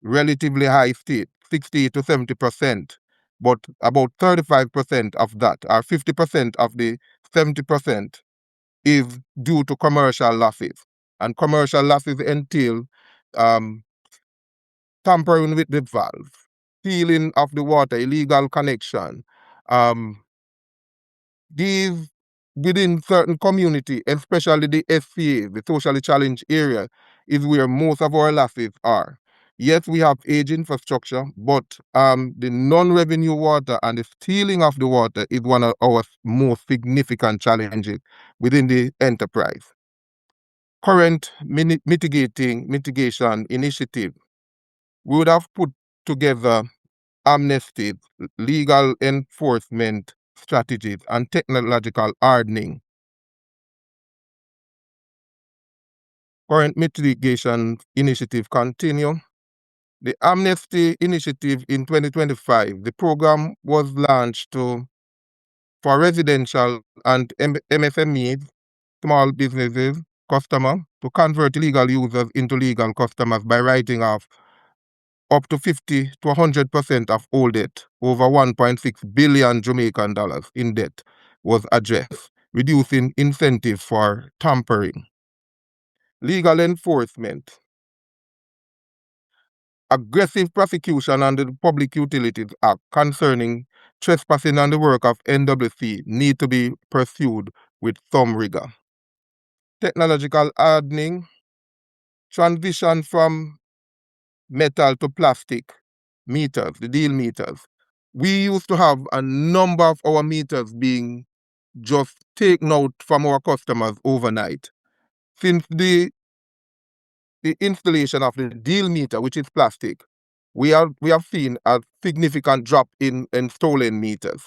relatively high state, 60 to 70%, but about 35% of that, or 50% of the 70%, is due to commercial losses. And commercial losses entail tampering with the valve, stealing of the water, illegal connection. These within certain community, especially the SCA, the socially challenged area, is where most of our losses are. Yes, we have age infrastructure, but the non-revenue water and the stealing of the water is one of our most significant challenges within the enterprise. Current mitigation initiative, we would have put together amnesties, legal enforcement strategies, and technological hardening. Current mitigation initiative continue. The amnesty initiative in 2025, the program was launched for residential and MSMEs, small businesses, customer, to convert illegal users into legal customers by writing off up to 50 to 100% of all debt, over 1.6 billion Jamaican dollars in debt was addressed, reducing incentive for tampering. Legal enforcement. Aggressive prosecution under the Public Utilities Act concerning trespassing on the work of NWC need to be pursued with some rigor. Technological hardening, transition from metal to plastic meters, the deal meters. We used to have a number of our meters being just taken out from our customers overnight. Since the installation of the deal meter, which is plastic, we have seen a significant drop in stolen meters.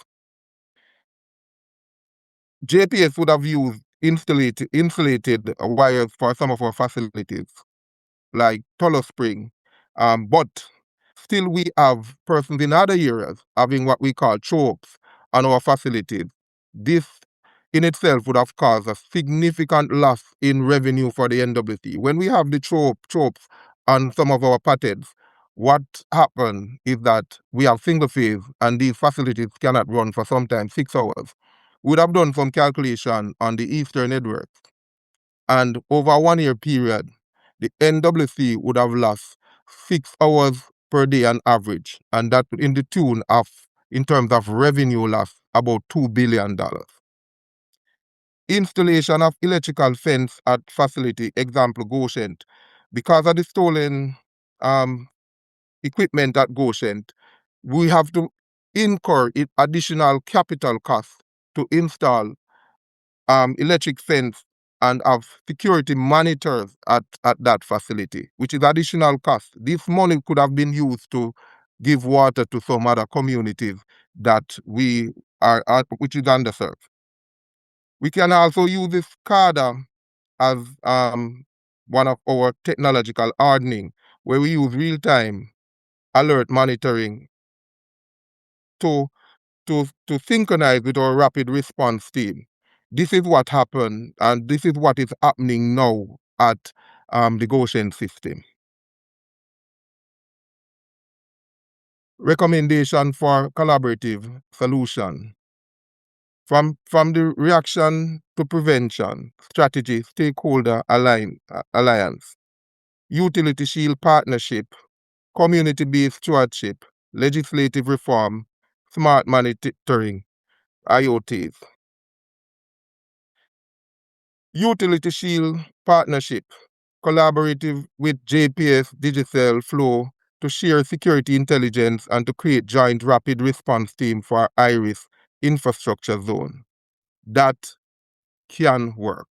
JPS would have used insulated wires for some of our facilities, like Tuller Spring, but still we have persons in other areas having what we call tropes on our facilities. This in itself would have caused a significant loss in revenue for the NWC. When we have the tropes on some of our patents, what happened is that we have single phase and these facilities cannot run for sometimes 6 hours. We would have done some calculation on the Eastern networks, and over a 1-year period, the NWC would have lost 6 hours per day on average, and that in the tune of, in terms of revenue loss, about $2 billion. Installation of electrical fence at facility, example Goshen. Because of the stolen equipment at Goshen, we have to incur additional capital costs to install electric fence and have security monitors at that facility, which is additional cost. This money could have been used to give water to some other communities that we are which is underserved. We can also use this SCADA as one of our technological hardening, where we use real-time alert monitoring to synchronize with our rapid response team. This is what happened, and this is what is happening now at the Goshen system. Recommendation for collaborative solution. From the reaction to prevention, strategy, stakeholder alliance, utility shield partnership, community-based stewardship, legislative reform, smart monitoring, IoTs. Utility shield partnership, collaborative with JPS, Digicel, Flow to share security intelligence and to create joint rapid response team for IRIS infrastructure zone. That can work.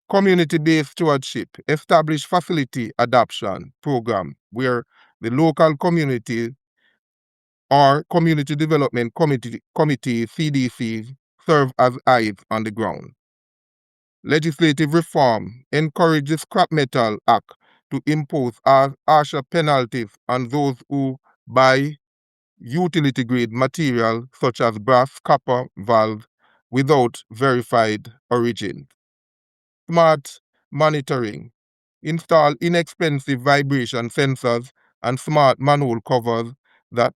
Community-based stewardship, establish facility adoption program where the local community or community development committee CDC serve as eyes on the ground. Legislative reform, encourage the Scrap Metal Act to impose harsher penalties on those who buy, utility grade material such as brass, copper, valve without verified origin. Smart monitoring. Install inexpensive vibration sensors and smart manhole covers that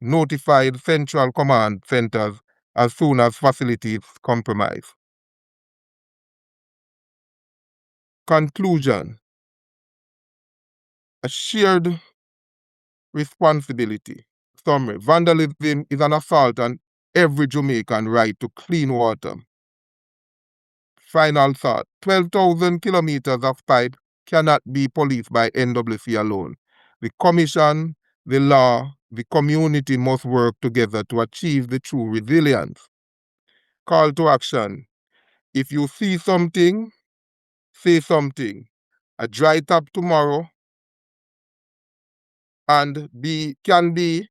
notify central command centers as soon as facilities compromise. Conclusion. A shared responsibility. Summary. Vandalism is an assault on every Jamaican right to clean water. Final thought. 12,000 kilometers of pipe cannot be policed by NWC alone. The Commission, the law, the community must work together to achieve the true resilience. Call to action. If you see something, say something. A dry tap tomorrow and can be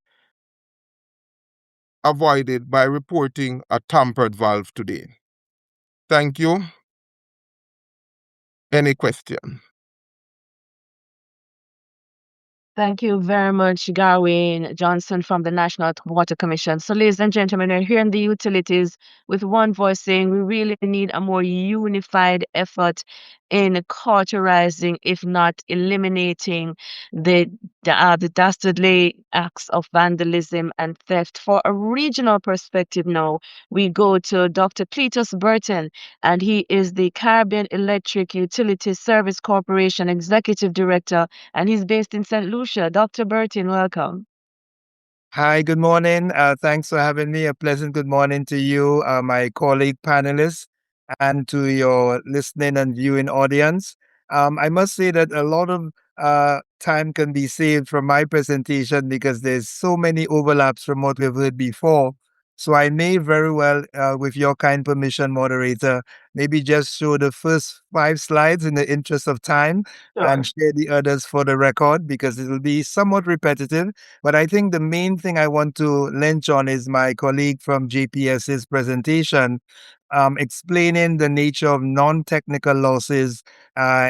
avoided by reporting a tampered valve today. Thank you. Any question? Thank you very much, Garwin Johnson from the National Water Commission. So, ladies and gentlemen, we're hearing the utilities with one voice saying we really need a more unified effort in cauterizing, if not eliminating, the dastardly acts of vandalism and theft. For a regional perspective now, we go to Dr. Cletus Burton, and he is the Caribbean Electric Utility Service Corporation Executive Director, and he's based in St. Lucia. Dr. Burton, welcome. Hi, good morning. Thanks for having me. A pleasant good morning to you, my colleague panelists, and to your listening and viewing audience. I must say that a lot of time can be saved from my presentation because there's so many overlaps from what we've heard before. So I may very well, with your kind permission, moderator, maybe just show the first 5 slides in the interest of time and share the others for the record because it will be somewhat repetitive. But I think the main thing I want to lynch on is my colleague from JPS's presentation, explaining the nature of non-technical losses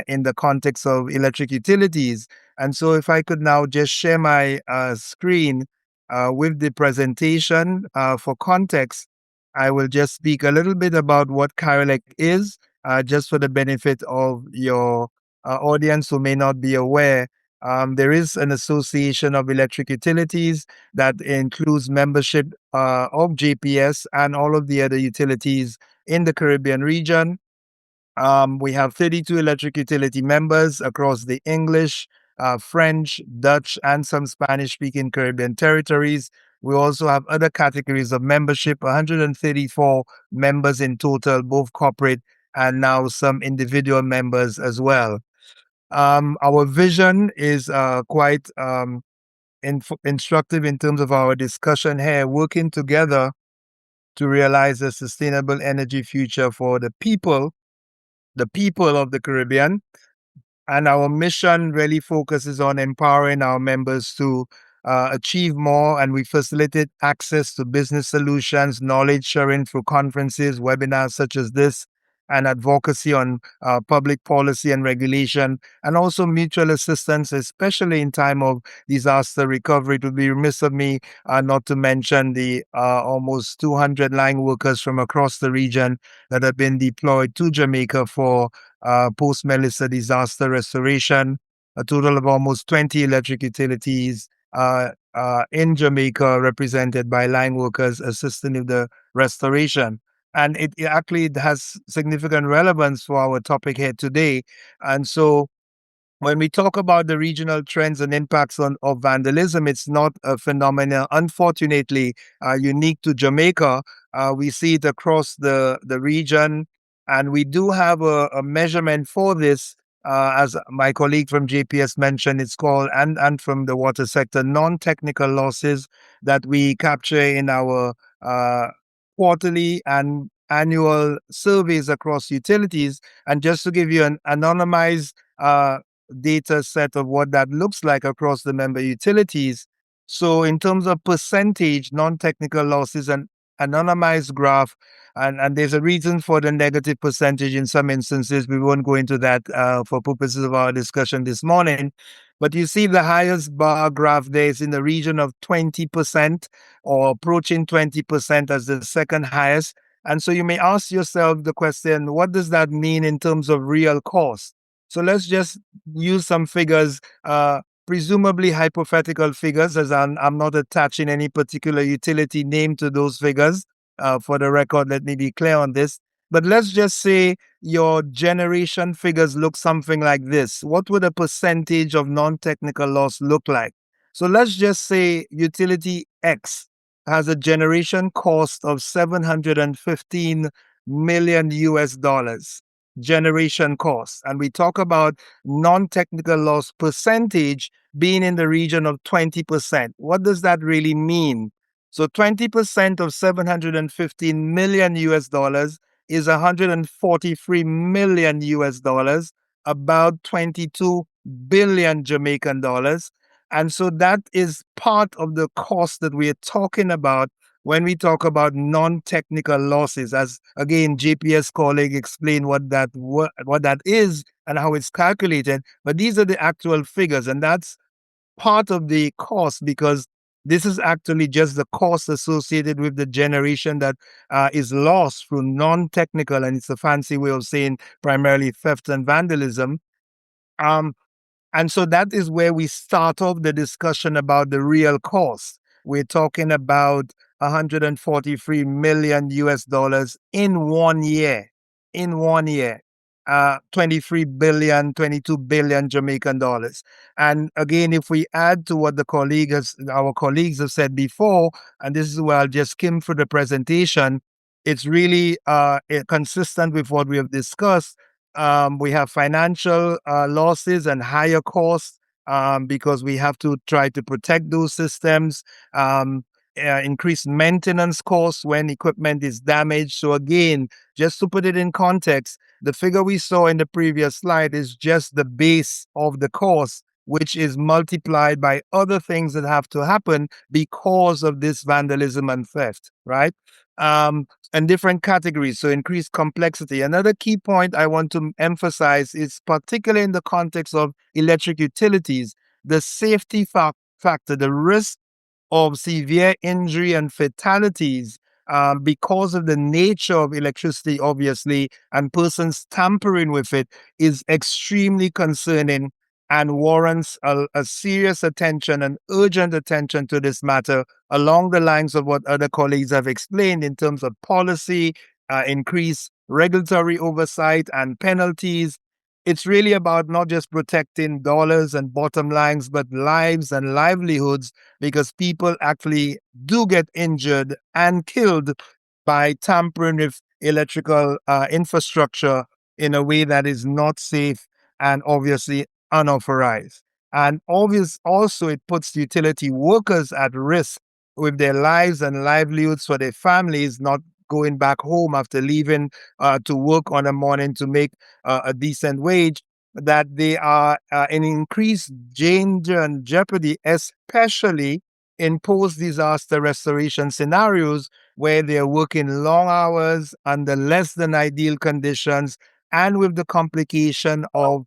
in the context of electric utilities. And so if I could now just share my screen with the presentation for context, I will just speak a little bit about what Carelec is, just for the benefit of your audience who may not be aware. There is an association of electric utilities that includes membership of JPS and all of the other utilities in the Caribbean region. We have 32 electric utility members across the English, French, Dutch, and some Spanish-speaking Caribbean territories. We also have other categories of membership, 134 members in total, both corporate and now some individual members as well. Our vision is quite instructive in terms of our discussion here, working together to realize a sustainable energy future for the people of the Caribbean. And our mission really focuses on empowering our members to achieve more, and we facilitate access to business solutions, knowledge sharing through conferences, webinars such as this, and advocacy on public policy and regulation, and also mutual assistance, especially in time of disaster recovery. It would be remiss of me not to mention the almost 200 line workers from across the region that have been deployed to Jamaica for post-Melissa disaster restoration, a total of almost 20 electric utilities in Jamaica represented by line workers assisting in the restoration. And it actually has significant relevance for our topic here today. And so when we talk about the regional trends and impacts of vandalism, it's not a phenomenon, unfortunately, unique to Jamaica. We see it across the region, and we do have a measurement for this. As my colleague from JPS mentioned, it's called, and from the water sector, non-technical losses that we capture in our quarterly and annual surveys across utilities. And just to give you an anonymized data set of what that looks like across the member utilities. So in terms of percentage, non-technical losses, an anonymized graph, and there's a reason for the negative percentage in some instances. We won't go into that for purposes of our discussion this morning. But you see the highest bar graph there is in the region of 20% or approaching 20% as the second highest. And so you may ask yourself the question, what does that mean in terms of real cost? So let's just use some figures, presumably hypothetical figures, as I'm not attaching any particular utility name to those figures. For the record, let me be clear on this. But let's just say your generation figures look something like this. What would a percentage of non-technical loss look like? So let's just say utility X has a generation cost of 715 million US dollars generation cost. And we talk about non-technical loss percentage being in the region of 20%. What does that really mean? So 20% of 715 million US dollars is 143 million US dollars, about 22 billion Jamaican dollars. And so that is part of the cost that we are talking about when we talk about non-technical losses. As again, JP's colleague explained what that is and how it's calculated. But these are the actual figures, and that's part of the cost because this is actually just the cost associated with the generation that is lost through non-technical, and it's a fancy way of saying primarily theft and vandalism. And so that is where we start off the discussion about the real cost. We're talking about 143 million US dollars in 1 year. In 1 year. 23 billion, 22 billion Jamaican dollars. And again, if we add to what our colleagues have said before, and this is where I'll just skim through the presentation, it's really consistent with what we have discussed. We have financial losses and higher costs because we have to try to protect those systems. Increased maintenance costs when equipment is damaged. So again, just to put it in context, the figure we saw in the previous slide is just the base of the cost, which is multiplied by other things that have to happen because of this vandalism and theft, right? And different categories, so increased complexity. Another key point I want to emphasize is particularly in the context of electric utilities, the safety factor, the risk of severe injury and fatalities because of the nature of electricity, obviously, and persons tampering with it is extremely concerning and warrants a serious attention and urgent attention to this matter along the lines of what other colleagues have explained in terms of policy, increased regulatory oversight and penalties. It's really about not just protecting dollars and bottom lines, but lives and livelihoods, because people actually do get injured and killed by tampering with electrical infrastructure in a way that is not safe and obviously unauthorized. And also it puts utility workers at risk with their lives and livelihoods for their families not going back home after leaving to work on a morning to make a decent wage, that they are in increased danger and jeopardy, especially in post-disaster restoration scenarios where they're working long hours under less than ideal conditions and with the complication of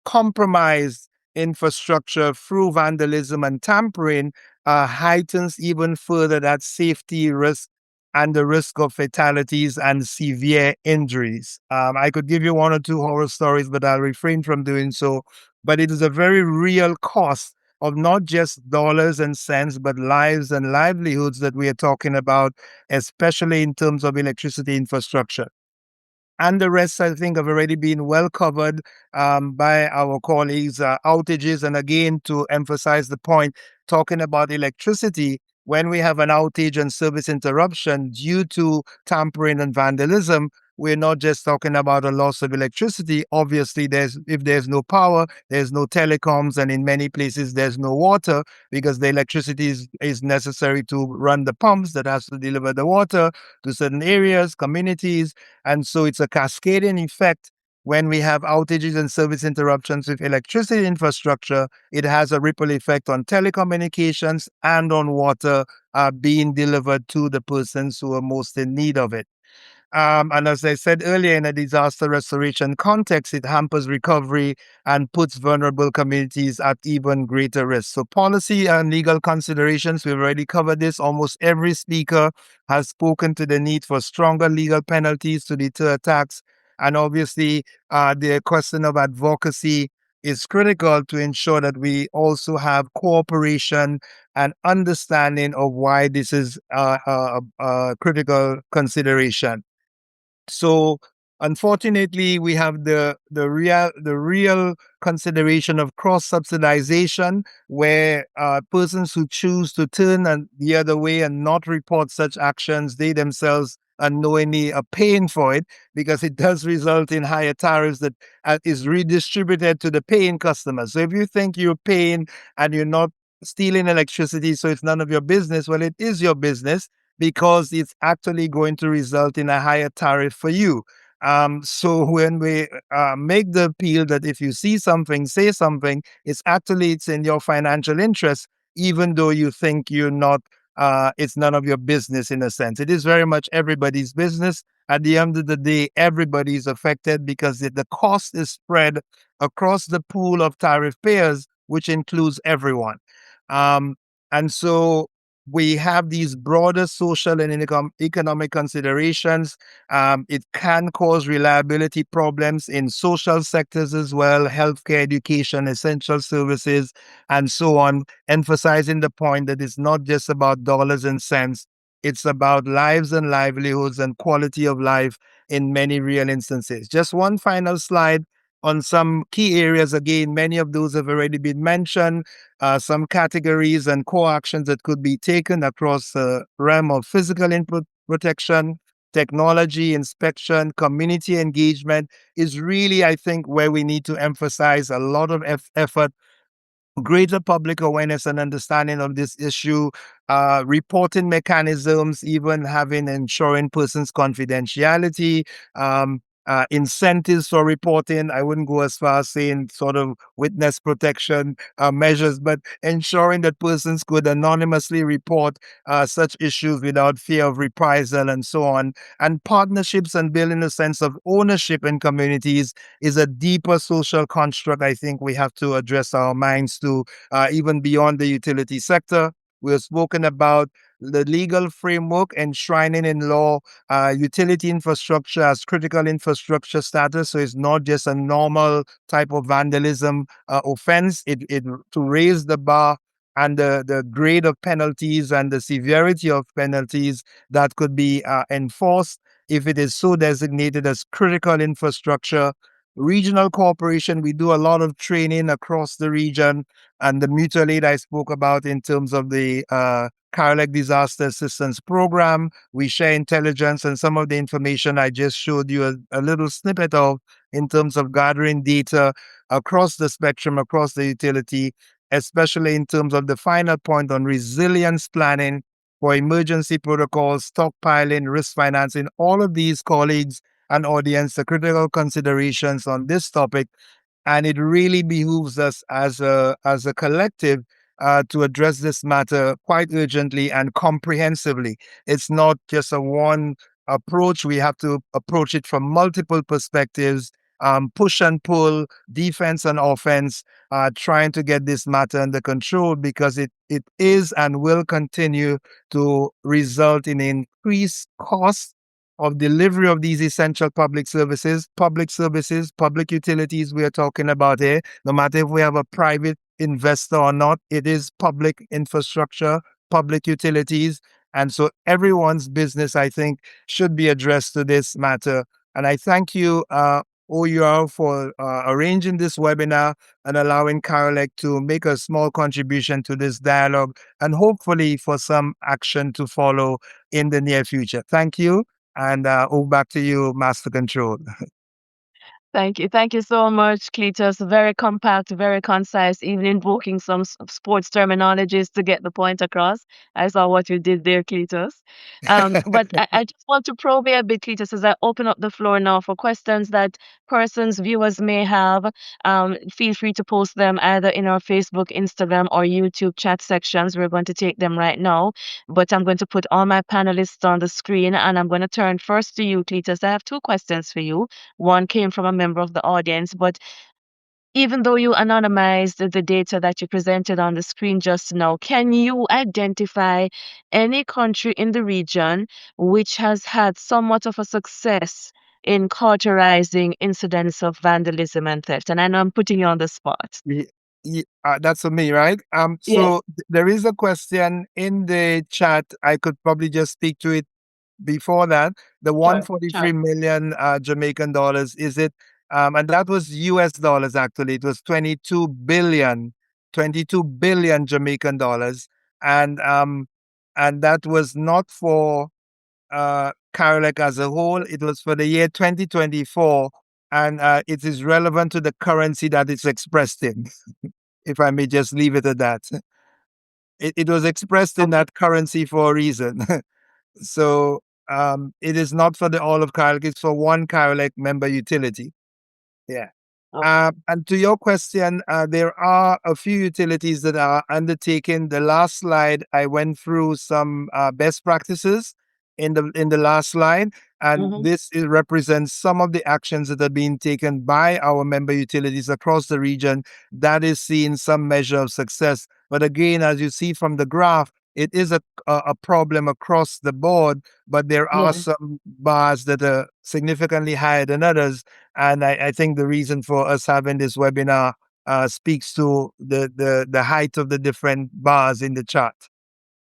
compromised infrastructure through vandalism and tampering heightens even further that safety risk and the risk of fatalities and severe injuries. I could give you one or two horror stories, but I'll refrain from doing so. But it is a very real cost of not just dollars and cents, but lives and livelihoods that we are talking about, especially in terms of electricity infrastructure. And the rest, I think, have already been well covered by our colleagues. Outages, and again, to emphasize the point, talking about electricity, when we have an outage and service interruption due to tampering and vandalism, we're not just talking about a loss of electricity. Obviously, if there's no power, there's no telecoms, and in many places there's no water because the electricity is necessary to run the pumps that has to deliver the water to certain areas, communities. And so it's a cascading effect. When we have outages and service interruptions with electricity infrastructure, it has a ripple effect on telecommunications and on water being delivered to the persons who are most in need of it. And as I said earlier, in a disaster restoration context, it hampers recovery and puts vulnerable communities at even greater risk. So, policy and legal considerations, we've already covered this. Almost every speaker has spoken to the need for stronger legal penalties to deter attacks. And obviously, the question of advocacy is critical to ensure that we also have cooperation and understanding of why this is a critical consideration. So unfortunately, we have the real consideration of cross subsidization, where persons who choose to turn the other way and not report such actions, they themselves unknowingly are paying for it, because it does result in higher tariffs that is redistributed to the paying customers. So if you think you're paying and you're not stealing electricity, so it's none of your business, well, it is your business, because it's actually going to result in a higher tariff for you. So when we make the appeal that if you see something, say something, it's in your financial interest, even though you think you're not, it's none of your business in a sense. It is very much everybody's business. At the end of the day, everybody is affected, because the cost is spread across the pool of tariff payers, which includes everyone. And so we have these broader social and economic considerations. It can cause reliability problems in social sectors as well, healthcare, education, essential services, and so on, emphasizing the point that it's not just about dollars and cents. It's about lives and livelihoods and quality of life in many real instances. Just one final slide on some key areas. Again, many of those have already been mentioned. Some categories and core actions that could be taken across the realm of physical input protection, technology inspection, community engagement is really, I think, where we need to emphasize a lot of effort, greater public awareness and understanding of this issue, reporting mechanisms, even having ensuring persons' confidentiality, incentives for reporting. I wouldn't go as far as saying sort of witness protection measures, but ensuring that persons could anonymously report such issues without fear of reprisal and so on. And partnerships and building a sense of ownership in communities is a deeper social construct I think we have to address our minds to, even beyond the utility sector. We've spoken about the legal framework enshrining in law utility infrastructure as critical infrastructure status. So it's not just a normal type of vandalism offense. It to raise the bar and the grade of penalties and the severity of penalties that could be enforced if it is so designated as critical infrastructure. Regional cooperation, we do a lot of training across the region, and the mutual aid I spoke about in terms of the Carolec Disaster Assistance Program. We share intelligence, and some of the information I just showed you a little snippet of in terms of gathering data across the spectrum, across the utility, especially in terms of the final point on resilience planning for emergency protocols, stockpiling, risk financing. All of these, colleagues and audience, the critical considerations on this topic, and it really behooves us as a collective to address this matter quite urgently and comprehensively. It's not just a one approach. We have to approach it from multiple perspectives, push and pull, defense and offense, trying to get this matter under control, because it is and will continue to result in increased costs of delivery of these essential public services, public utilities we are talking about here. No matter if we have a private investor or not, it is public infrastructure, public utilities. And so everyone's business, I think, should be addressed to this matter. And I thank you, OUR, for arranging this webinar and allowing Carolec to make a small contribution to this dialogue, and hopefully for some action to follow in the near future. Thank you. And back to you, Master Control. Thank you so much, Cletus. Very compact, very concise, even invoking some sports terminologies to get the point across. I saw what you did there, Cletus. But I just want to probe you a bit, Cletus, as I open up the floor now for questions that persons, viewers may have. Feel free to post them either in our Facebook, Instagram, or YouTube chat sections. We're going to take them right now. But I'm going to put all my panelists on the screen, and I'm going to turn first to you, Cletus. I have two questions for you. One came from a member of the audience, but even though you anonymized the data that you presented on the screen just now, can you identify any country in the region which has had somewhat of a success in cauterizing incidents of vandalism and theft? And I know I'm putting you on the spot. That's for me, right? Yes. There is a question in the chat. I could probably just speak to it before that. The Sure. 143 million Jamaican dollars, is it? And that was US dollars, actually. It was 22 billion Jamaican dollars. And that was not for Carolec as a whole. It was for the year 2024. And it is relevant to the currency that it's expressed in, if I may just leave it at that. It was expressed in that currency for a reason. So it is not for the all of Carolec, it's for one Carolec member utility. Yeah. And to your question, there are a few utilities that are undertaking. The last slide, I went through some best practices in the last slide, and this represents some of the actions that are being taken by our member utilities across the region that is seeing some measure of success. But again, as you see from the graph, it is a problem across the board, but there are some bars that are significantly higher than others. And I think the reason for us having this webinar speaks to the height of the different bars in the chart.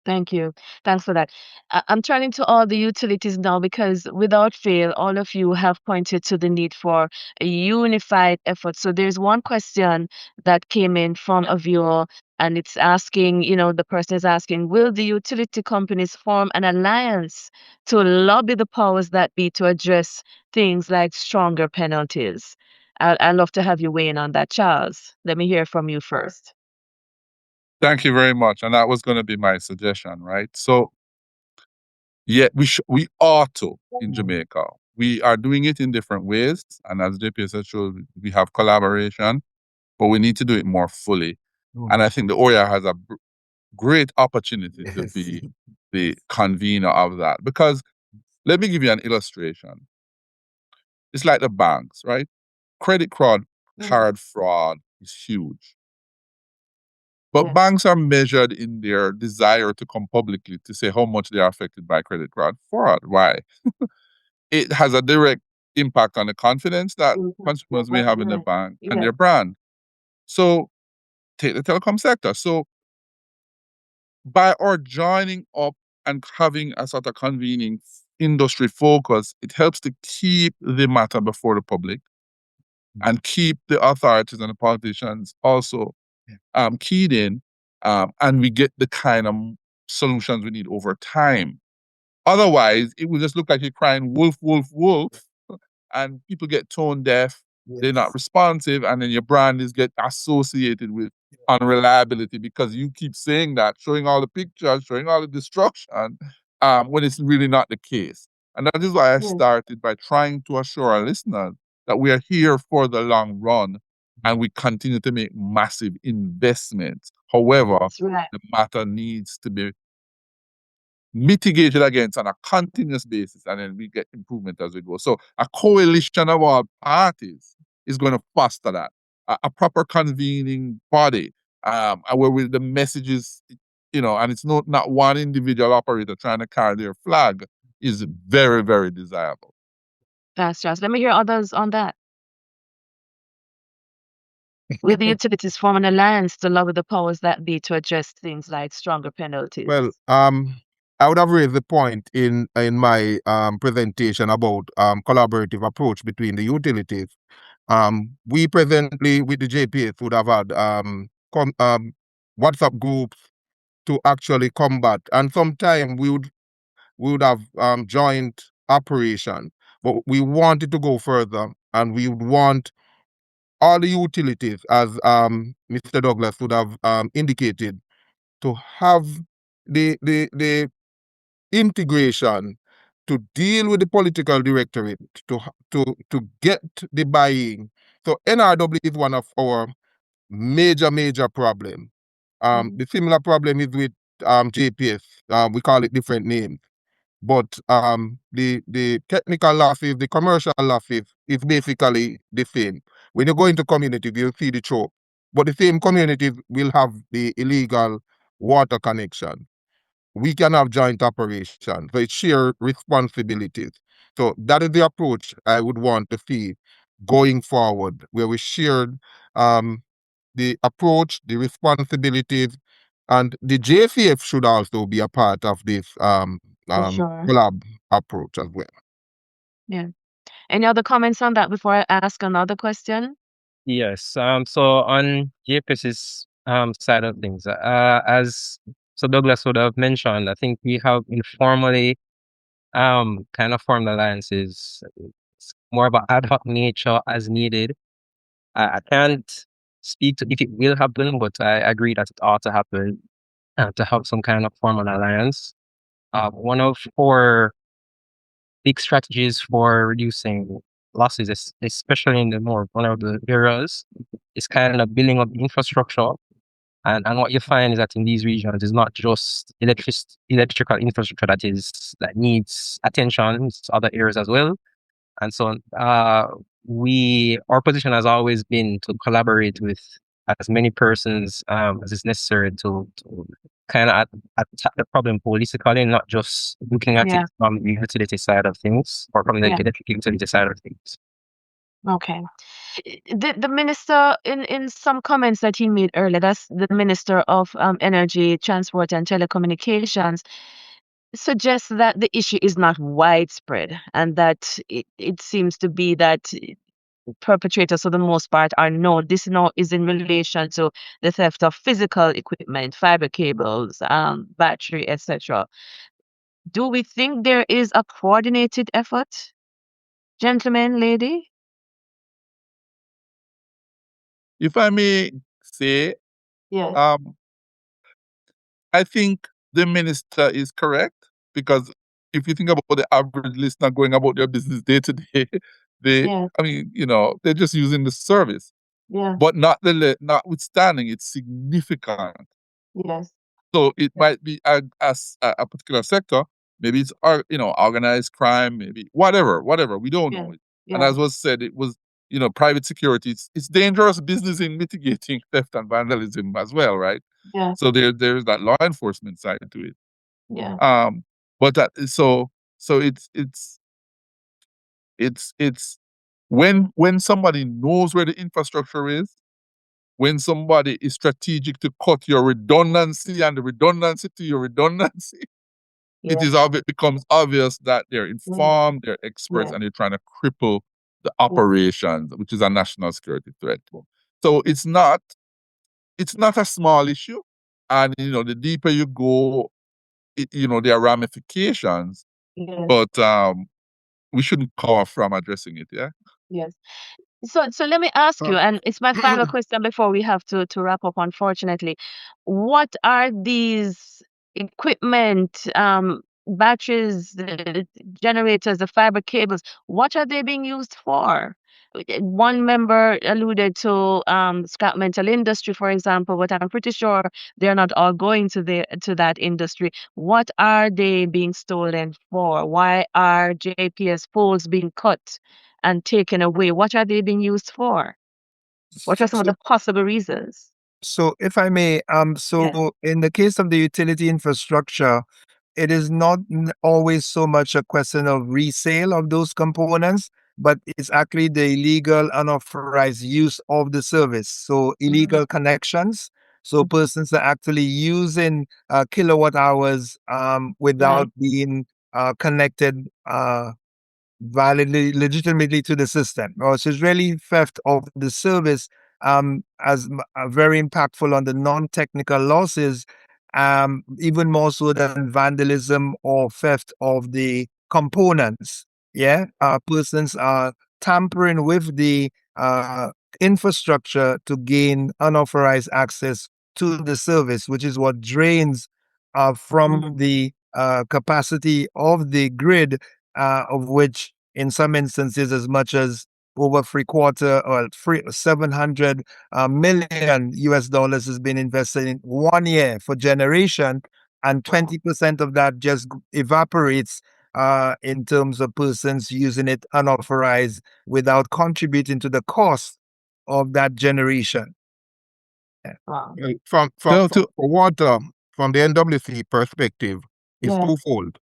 Thank you. Thanks for that. I'm turning to all the utilities now because without fail, all of you have pointed to the need for a unified effort. So there's one question that came in from a viewer, and it's asking, the person is asking, will the utility companies form an alliance to lobby the powers that be to address things like stronger penalties? I'd love to have you weigh in on that, Charles. Let me hear from you first. Thank you very much. And that was going to be my suggestion, right? So, yeah, we ought to in Jamaica. We are doing it in different ways. And as JP said, sure, we have collaboration, but we need to do it more fully. And I think the OIA has a great opportunity to be the convener of that. Because let me give you an illustration. It's like the banks, right? Credit card fraud is huge. But banks are measured in their desire to come publicly to say how much they are affected by credit card fraud. Why? It has a direct impact on the confidence that consumers may have in the bank and their brand. So take the telecom sector. So by our joining up and having a sort of convening industry focus, it helps to keep the matter before the public and keep the authorities and the politicians also keyed in, and we get the kind of solutions we need over time. Otherwise, it will just look like you're crying wolf, wolf, wolf, and people get tone deaf. They're not responsive, and then your brand is get associated with unreliability because you keep saying that, showing all the pictures, showing all the destruction, when it's really not the case. And that is why I started by trying to assure our listeners that we are here for the long run and we continue to make massive investments. However, the matter needs to be mitigated against on a continuous basis, and then we get improvement as we go. So a coalition of all parties is going to foster that. A proper convening body, where the messages, and it's not one individual operator trying to carry their flag, is very, very desirable. Thanks, Charles. Let me hear others on that. Will the utilities form an alliance to lobby the powers that be to address things like stronger penalties? Well, I would have raised the point in my presentation about collaborative approach between the utilities. We presently with the JPS would have had WhatsApp groups to actually combat, and sometime we would have joint operation, but we wanted to go further and we would want all the utilities, as Mr. Douglas would have indicated, to have the integration to deal with the political directorate, to get the buying. So NRW is one of our major problem. The similar problem is with JPS. We call it different names. But the technical losses, the commercial losses is basically the same. When you go into communities, you'll see the choke. But the same communities will have the illegal water connection. We can have joint operations. So it's shared responsibilities. So that is the approach I would want to see going forward, where we shared the approach, the responsibilities, and the JCF should also be a part of this For sure. collab approach as well. Yeah. Any other comments on that before I ask another question? Yes. So on JPS's side of things, as so Douglas would have mentioned, I think we have informally kind of formed alliances. It's more of an ad hoc nature as needed. I can't speak to if it will happen, but I agree that it ought to happen to have some kind of formal alliance. One of our big strategies for reducing losses, especially in the more vulnerable areas, is kind of building up infrastructure. And what you find is that in these regions, it's not just electrical infrastructure that needs attention, it's other areas as well. And so our position has always been to collaborate with as many persons as is necessary to kind of attack the problem holistically, not just looking at Yeah. it from the utility side of things or from the Yeah. electric utility side of things. Okay. The minister in some comments that he made earlier, that's the Minister of Energy, Transport and Telecommunications, suggests that the issue is not widespread and that it seems to be that perpetrators for the most part are known. This now is in relation to the theft of physical equipment, fiber cables, battery, etc. Do we think there is a coordinated effort, gentlemen, lady? If I may say, Yes. I think the minister is correct, because if you think about the average listener going about their business day to day, Yes. they're just using the service, Yeah. but notwithstanding, it's significant. Yes. So it might be a particular sector. Maybe it's organized crime, maybe whatever. We don't Yeah. know it. And Yeah. as was said, it was private security. It's dangerous business in mitigating theft and vandalism as well, right? Yeah. So there's that law enforcement side to it. Yeah. But so it's when somebody knows where the infrastructure is, when somebody is strategic to cut your redundancy and the redundancy to your redundancy, Yeah. it becomes obvious that they're Mm. informed, they're experts, Yeah. and they're trying to cripple the Yeah. operations, which is a national security threat. So it's not a small issue, and the deeper you go, there are ramifications, Yes. but we shouldn't cower from addressing it. Yeah. Yes. So let me ask you, and it's my final question before we have to wrap up, unfortunately. What are these equipment, batteries, the generators, the fiber cables, what are they being used for? One member alluded to scrap metal industry, for example, but I'm pretty sure they're not all going to that industry. What are they being stolen for? Why are JPS poles being cut and taken away? What are they being used for? What are some of So, the possible reasons? so if I may, in the case of the utility infrastructure, it is not always so much a question of resale of those components, but it's actually the illegal, unauthorized use of the service. So illegal connections. So persons are actually using kilowatt hours without being connected validly, legitimately to the system. So it's really theft of the service, very impactful on the non-technical losses, even more so than vandalism or theft of the components. Yeah, persons are tampering with the infrastructure to gain unauthorized access to the service, which is what drains from the capacity of the grid, of which in some instances as much as over 700 million US dollars has been invested in 1 year for generation, and 20% of that just evaporates in terms of persons using it unauthorized without contributing to the cost of that generation. Wow. So to For water, from the NWC perspective, is Yeah. twofold.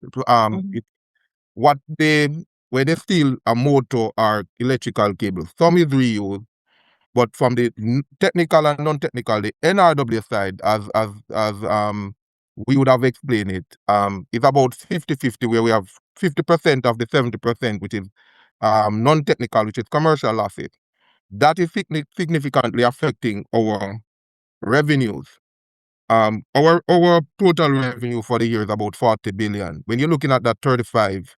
What they when they steal a motor or electrical cable, some is reused, but from the technical and non-technical, the NRW side, as we would have explained it, it's about 50-50, where we have 50% of the 70%, which is non-technical, which is commercial losses. That is significantly affecting our revenues. Our total revenue for the year is about 40 billion. When you're looking at that 35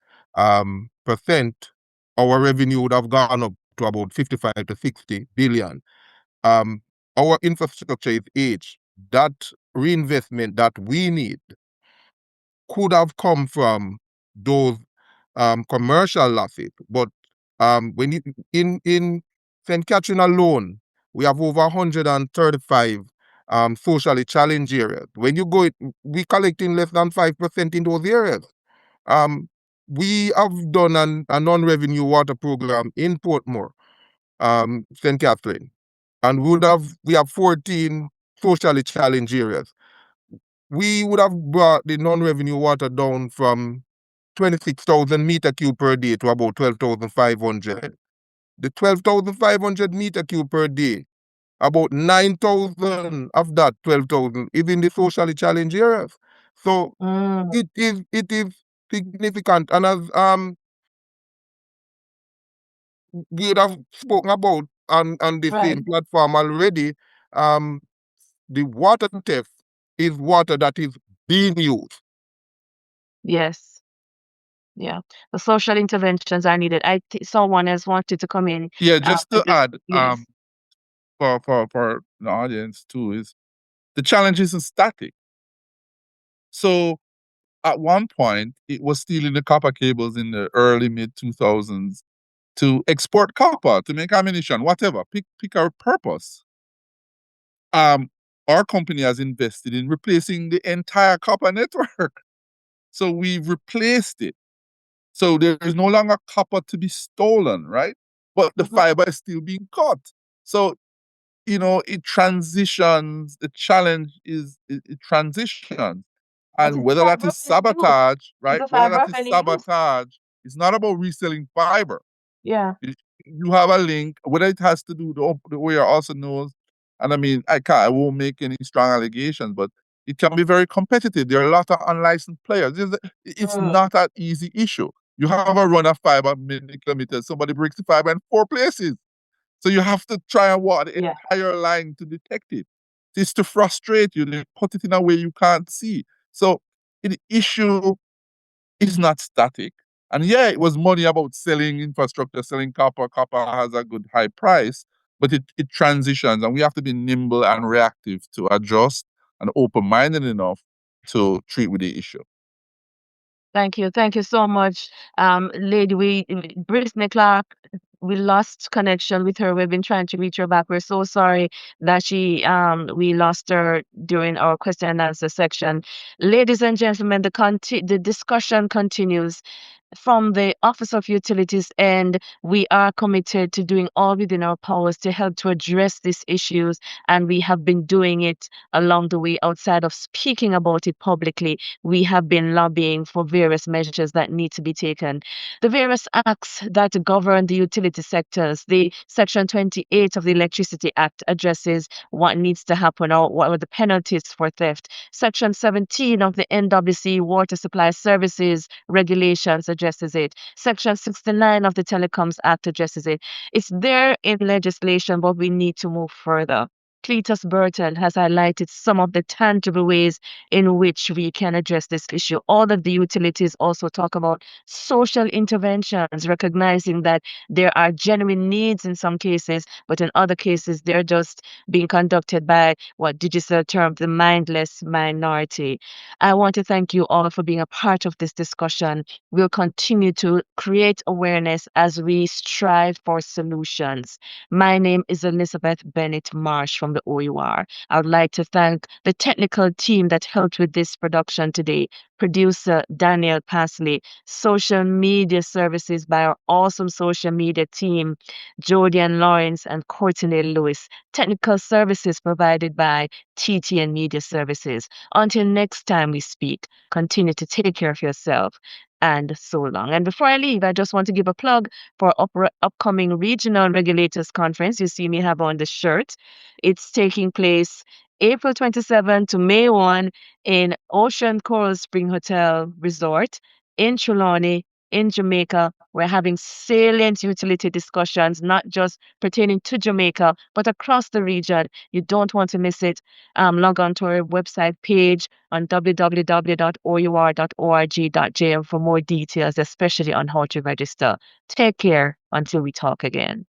percent, our revenue would have gone up to about 55 to 60 billion. Our infrastructure is aged. That reinvestment that we need could have come from those commercial losses. But when you in St. Catherine alone, we have over 135 socially challenged areas. When you go, we collecting less than 5% in those areas. We have done a non-revenue water program in Portmore, St. Catherine, and we have 14 socially challenged areas. We would have brought the non-revenue water down from 26,000 meter cube per day to about 12,500. The 12,500 meter cube per day, about 9,000 of that 12,000 is in the socially challenged areas. So it is significant. And as we would have spoken about on the same platform already, the water theft is water that is being used. Yes. Yeah. The social interventions are needed. Someone else wanted to come in. yeah, just to add, Yes. for the audience too, is the challenge isn't static. So at one point, it was stealing the copper cables in the early mid 2000s to export copper to make ammunition, whatever. Pick our purpose. Our company has invested in replacing the entire copper network. So we've replaced it. So there is no longer copper to be stolen, right? But the fiber is still being cut. So, it transitions. The challenge is it transitions. And whether that is sabotage, right? Whether that is sabotage, it's not about reselling fiber. Yeah. You have a link, whether it has to do the way also knows. And I mean, I won't make any strong allegations, but it can be very competitive. There are a lot of unlicensed players. It's not an easy issue. You have a run of fiber many kilometers, somebody breaks the fiber in 4 places. So you have to try and walk the entire line to detect it. It's to frustrate you. They put it in a way you can't see. So the issue is not static. And yeah, it was money about selling infrastructure, selling copper. Copper has a good high price, but it transitions, and we have to be nimble and reactive to adjust and open-minded enough to treat with the issue. Thank you. Thank you so much. Lady, Brittany Clark, we lost connection with her. We've been trying to reach her back. We're so sorry that we lost her during our question and answer section. Ladies and gentlemen, the discussion continues. From the Office of Utilities, and we are committed to doing all within our powers to help to address these issues, and we have been doing it along the way. Outside of speaking about it publicly, we have been lobbying for various measures that need to be taken. The various acts that govern the utility sectors, the Section 28 of the Electricity Act addresses what needs to happen or what are the penalties for theft. Section 17 of the NWC Water Supply Services regulations addresses it. Section 69 of the Telecoms Act addresses it. It's there in legislation, but we need to move further. Cletus Burton has highlighted some of the tangible ways in which we can address this issue. All of the utilities also talk about social interventions, recognizing that there are genuine needs in some cases, but in other cases, they're just being conducted by what Digicel termed the mindless minority. I want to thank you all for being a part of this discussion. We'll continue to create awareness as we strive for solutions. My name is Elizabeth Bennett Marsh from the OUR. I would like to thank the technical team that helped with this production today. Producer Daniel Pasley, social media services by our awesome social media team, Jodian Lawrence and Courtney Lewis. Technical services provided by TTN Media Services. Until next time we speak, continue to take care of yourself and so long. And before I leave, I just want to give a plug for upcoming Regional Regulators Conference. You see me have on the shirt. It's taking place April 27 to May 1 in Ocean Coral Spring Hotel Resort in Trelawney, in Jamaica. We're having salient utility discussions, not just pertaining to Jamaica, but across the region. You don't want to miss it. Log on to our website page on www.our.org.jm for more details, especially on how to register. Take care until we talk again.